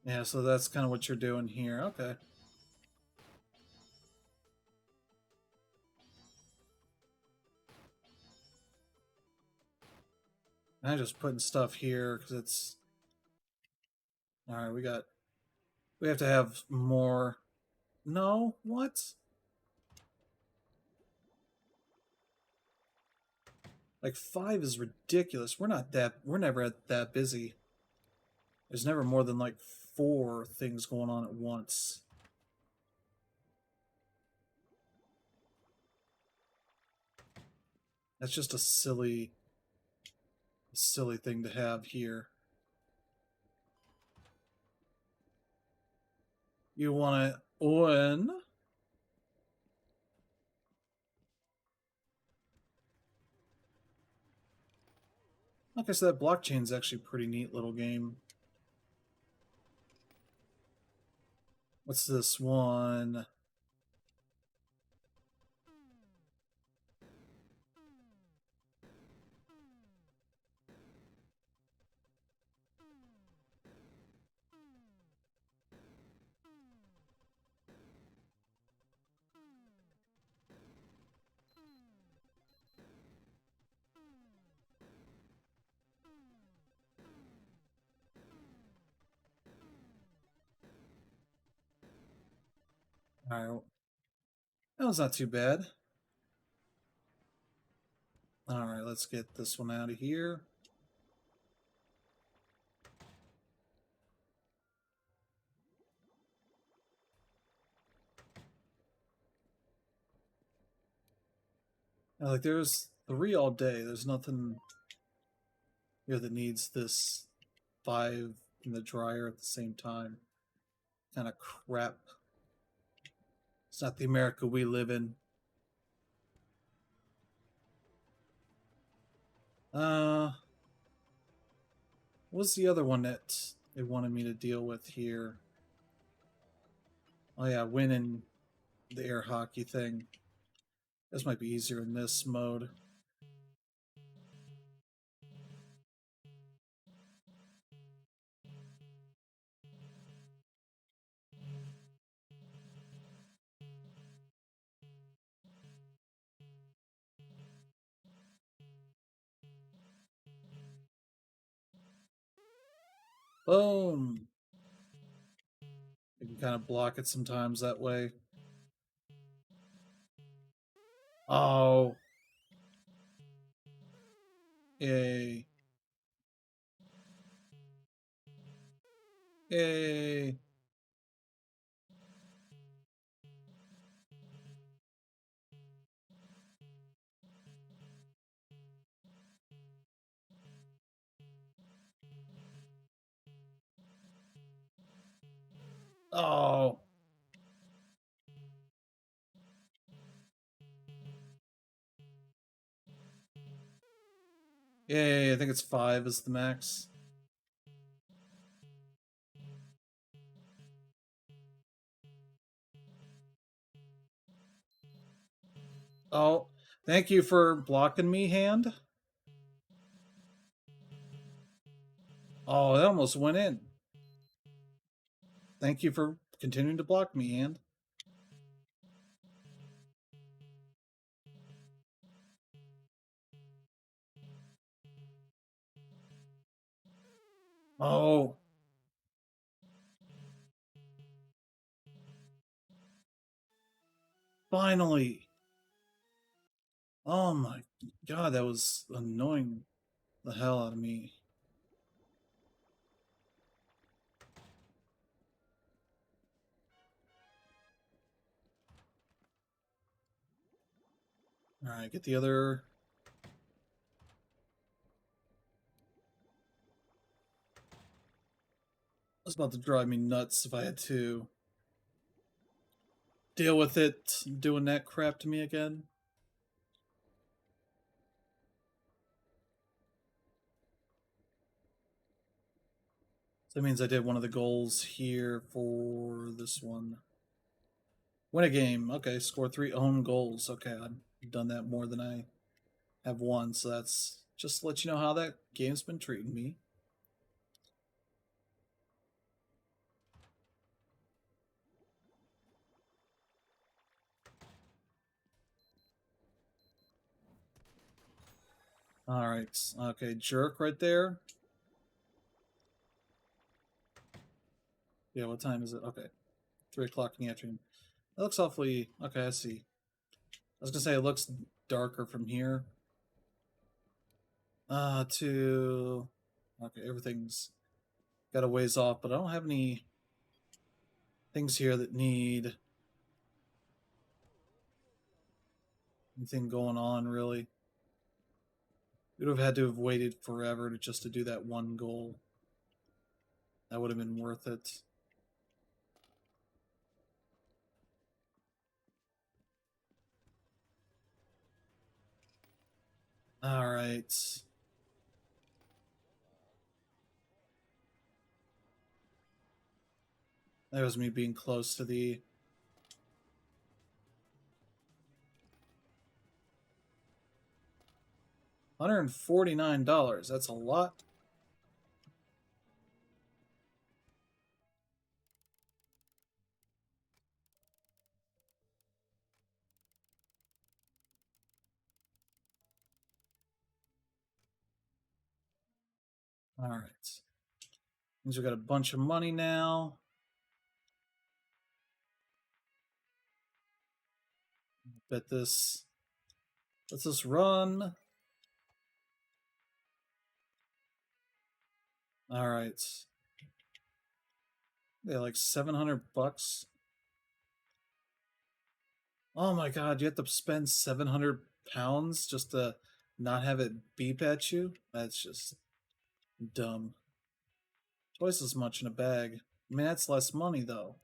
Yeah, so that's kind of what you're doing here. Okay. I'm just putting stuff here because it's... Alright, we have to have more... No? What? Like 5 is ridiculous. We're never that busy. There's never more than like 4 things going on at once. That's just a silly thing to have here. You want to win? Okay, so that blockchain's actually a pretty neat little game. What's this one? Alright, that was not too bad. Alright, let's get this one out of here. Now, like, there's 3 all day. There's nothing here that needs this 5 in the dryer at the same time. Kind of crap. It's not the America we live in. What's the other one that they wanted me to deal with here? Oh yeah, winning the air hockey thing. This might be easier in this mode. Boom! You can kind of block it sometimes that way. Oh. Yay. Yay. Oh. Yeah, I think it's 5 is the max. Oh, thank you for blocking me, hand. Oh, it almost went in. Thank you for continuing to block me, hand. Oh, finally. Oh my god, that was annoying the hell out of me. Alright, get the other. It's about to drive me nuts if I had to deal with it doing that crap to me again. So that means I did one of the goals here for this one. Win a game. Okay, score 3 own goals. Okay, I've done that more than I have won, so that's just to let you know how that game's been treating me. Alright, okay, jerk right there. Yeah, what time is it? Okay, 3 o'clock in the afternoon. It looks awfully. Okay, I see. I was gonna say it looks darker from here. To. Okay, everything's got a ways off, but I don't have any things here that need anything going on, really. We'd have had to have waited forever to just to do that one goal. That would have been worth it. Alright. That was me being close to the. $149. That's a lot. Alright. Means we got a bunch of money now. Bet this. Let's just run. Alright. Yeah, like $700. Oh my god, you have to spend 700 pounds just to not have it beep at you? That's just dumb. Twice as much in a bag. I mean, that's less money, though.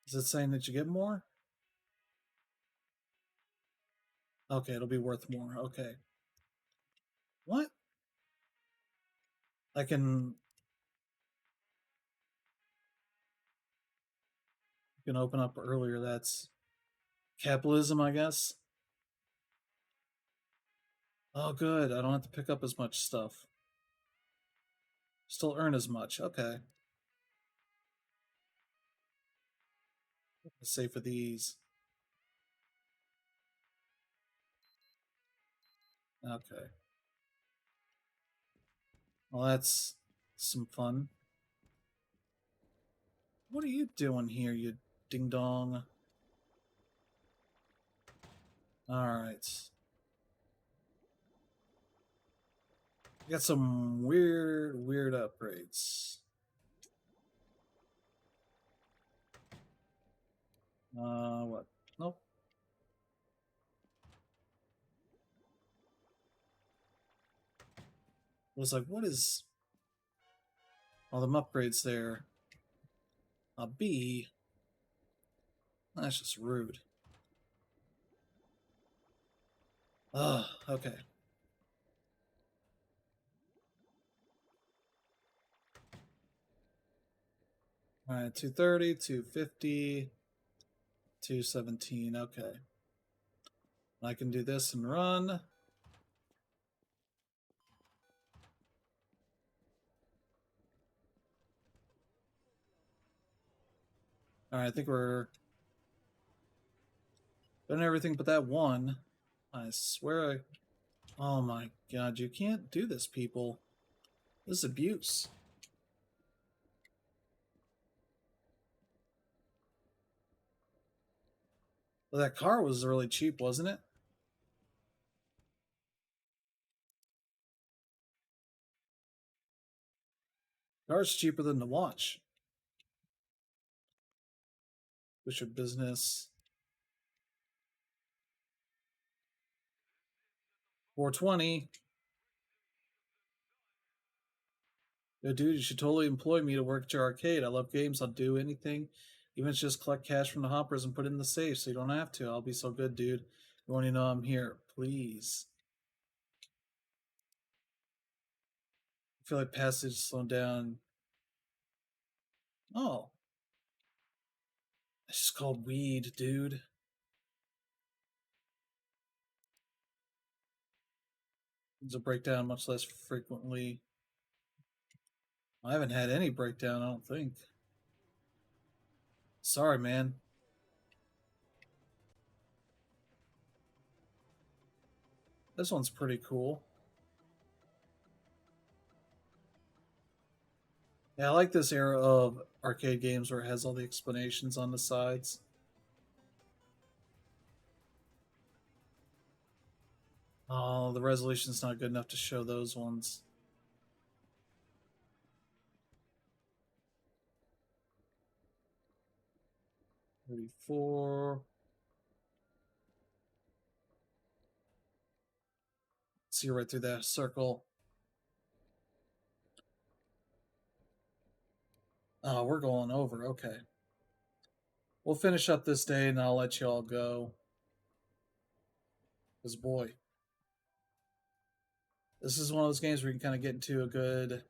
Is it saying that you get more? Okay, it'll be worth more. Okay. What? I can open up earlier. That's capitalism, I guess. Oh, good. I don't have to pick up as much stuff. Still earn as much. Okay. Let's save for these. Okay. Well, that's some fun. What are you doing here, you ding dong? Alright. Got some weird upgrades. What? Nope. I was like, what is all them upgrades there? A B? That's just rude. Ugh, okay. Alright, 230, 250, 217, okay. I can do this and run. Alright, I think we're done everything but that one. I swear I... Oh my god, you can't do this, people. This is abuse. Well, that car was really cheap, wasn't it? Car's cheaper than the watch. Bishop business. 420. Yo, dude, you should totally employ me to work at your arcade. I love games. I'll do anything. Even if it's just collect cash from the hoppers and put it in the safe so you don't have to. I'll be so good, dude. You want to know I'm here. Please. I feel like passage slowed down. Oh. It's just called weed, dude. It's a breakdown much less frequently. I haven't had any breakdown, I don't think. Sorry, man. This one's pretty cool. Yeah, I like this era of arcade games where it has all the explanations on the sides. Oh, the resolution's not good enough to show those ones. $34. See right through that circle. Oh, we're going over. Okay. We'll finish up this day and I'll let you all go. Because, boy, this is one of those games where you can kind of get into a good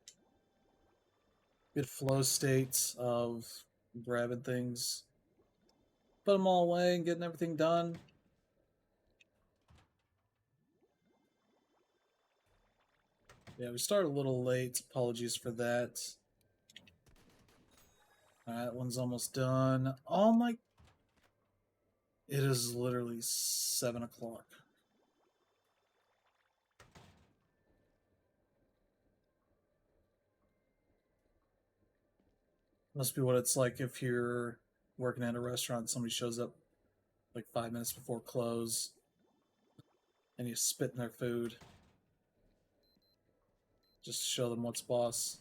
flow states of grabbing things, put them all away, and getting everything done. Yeah, we started a little late. Apologies for that. Alright, that one's almost done. Oh my... It is literally 7 o'clock. Must be what it's like if you're working at a restaurant and somebody shows up like 5 minutes before close and you spit in their food. Just to show them what's boss.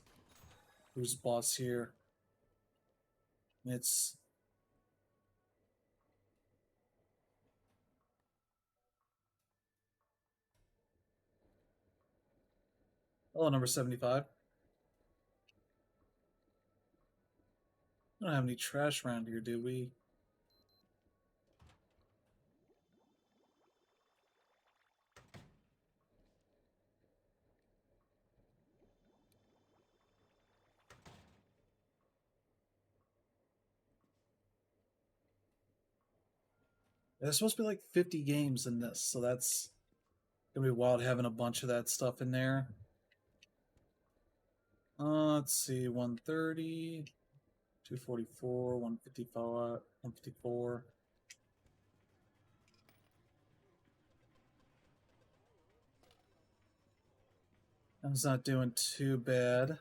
Who's boss here. It's... Hello, number 75. We don't have any trash around here, do we? There's supposed to be like 50 games in this, so that's gonna be wild having a bunch of that stuff in there. Let's see, 130, 244, 155, 154. I'm not doing too bad.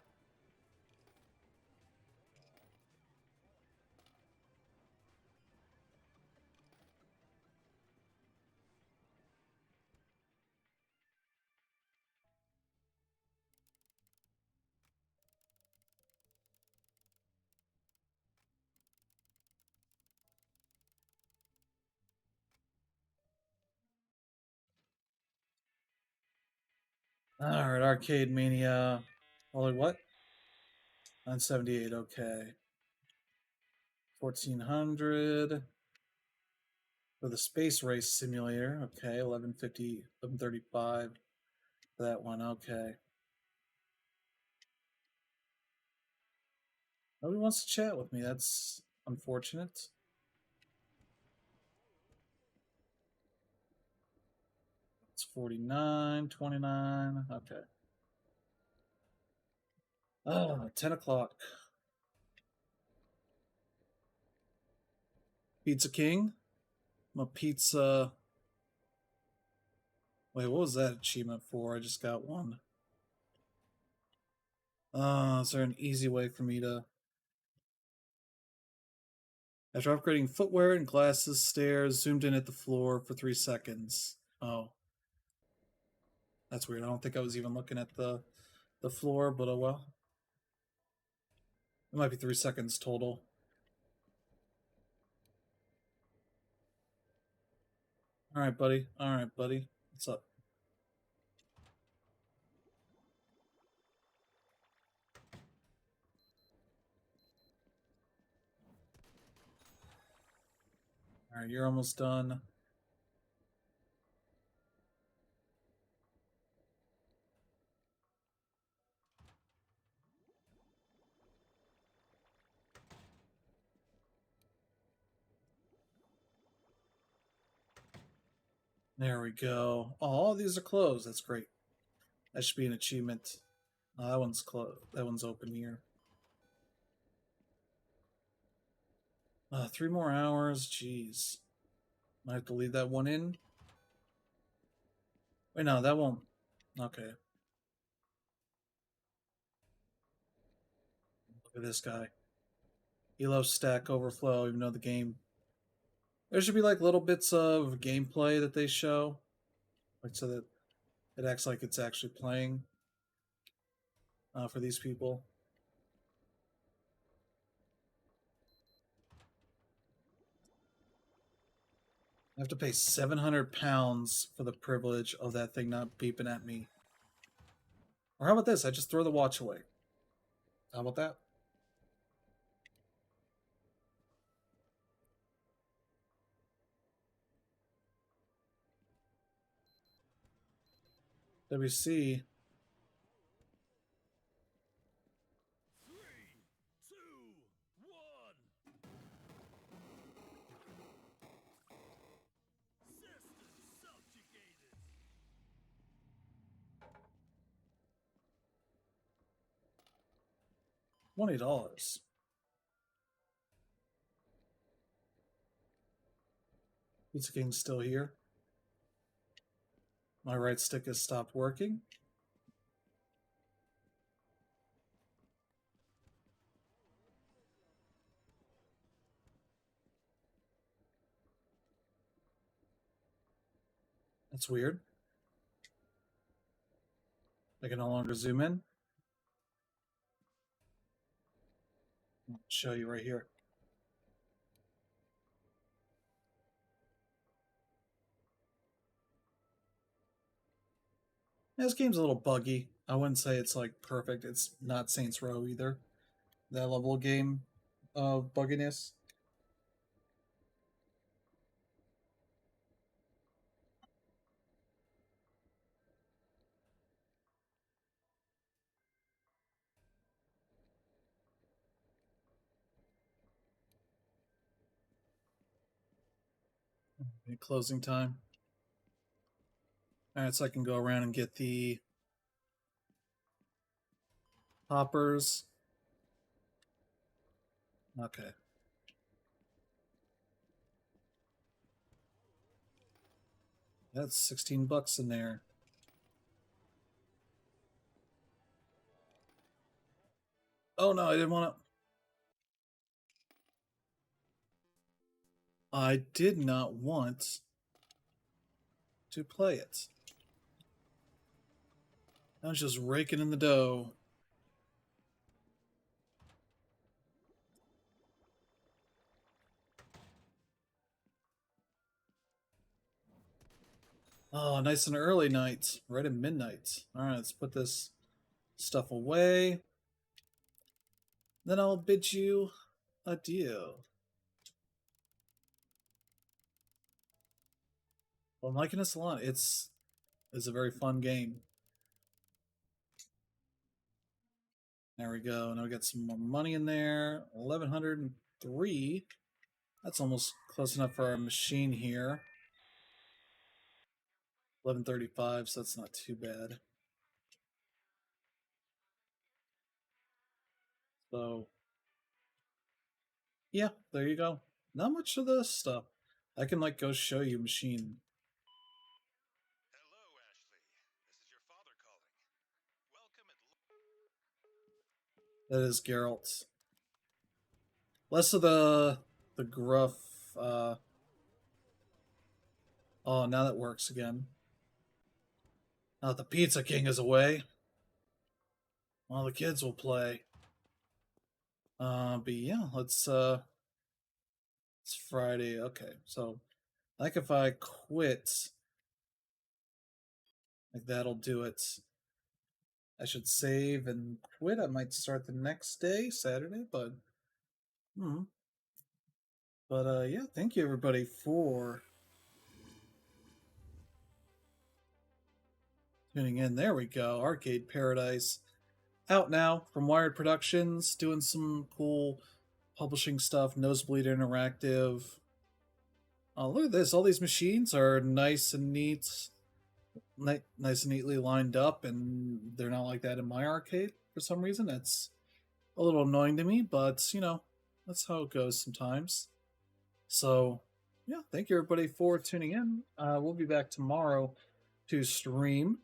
Alright, Arcade Mania. Only what? 978, okay. 1400 for the space race simulator. Okay, 1150, 1135 for that one. Okay. Nobody wants to chat with me. That's unfortunate. It's 49, 29. Okay. 10 o'clock. Pizza King. I'm a pizza. Wait, what was that achievement for? I just got one. Is there an easy way for me to. After upgrading footwear and glasses, stairs, zoomed in at the floor for 3 seconds. Oh. That's weird. I don't think I was even looking at the floor, but oh well. It might be 3 seconds total. Alright, buddy. Alright, buddy. What's up? Alright, you're almost done. There we go. Oh, all these are closed. That's great. That should be an achievement. Oh, that one's closed. That one's open here. 3 more hours. Jeez. Might have to leave that one in. Wait, no, that won't. Okay. Look at this guy. He loves Stack Overflow, even though the game. There should be like little bits of gameplay that they show, like so that it acts like it's actually playing for these people. I have to pay £700 for the privilege of that thing not beeping at me. Or how about this? I just throw the watch away. How about that? WC. $20. Pizza King's still here. My right stick has stopped working. That's weird. I can no longer zoom in. I'll show you right here. Yeah, this game's a little buggy. I wouldn't say it's like perfect. It's not Saints Row either. That level of game of bugginess. Closing time. Alright, so I can go around and get the hoppers. Okay. That's $16 in there. Oh no, I didn't want to. I did not want to play it. I was just raking in the dough. Oh, nice and early night. Right at midnight. Alright, let's put this stuff away. Then I'll bid you adieu. Well, I'm liking this a lot. It's a very fun game. There we go. Now we got some more money in there. 1103. That's almost close enough for our machine here. 1135, so that's not too bad. So, yeah, there you go. Not much of this stuff. I can like go show you machine. Hello, Ashley. This is your father calling. Welcome and That is Geralt. Less of the gruff. Oh, now that works again. Now that the Pizza King is away, all the kids will play. But yeah, it's Friday. Okay, so like if I quit, like that'll do it. I should save and quit. I might start the next day, Saturday, but hmm. But yeah, thank you everybody for tuning in. There we go. Arcade Paradise out now from Wired Productions, doing some cool publishing stuff. Nosebleed Interactive. Oh, look at this! All these machines are nice and neat, nice and neatly lined up, and they're not like that in my arcade for some reason. That's a little annoying to me, but you know, that's how it goes sometimes. So, yeah, thank you everybody for tuning in. We'll be back tomorrow to stream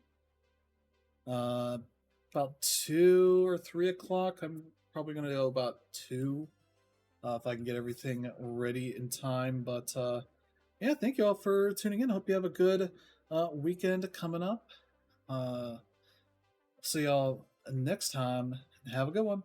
about 2 or 3 o'clock. I'm probably going to go about 2 if I can get everything ready in time. But yeah, thank you all for tuning in. Hope you have a good weekend coming up. See y'all next time. Have a good one.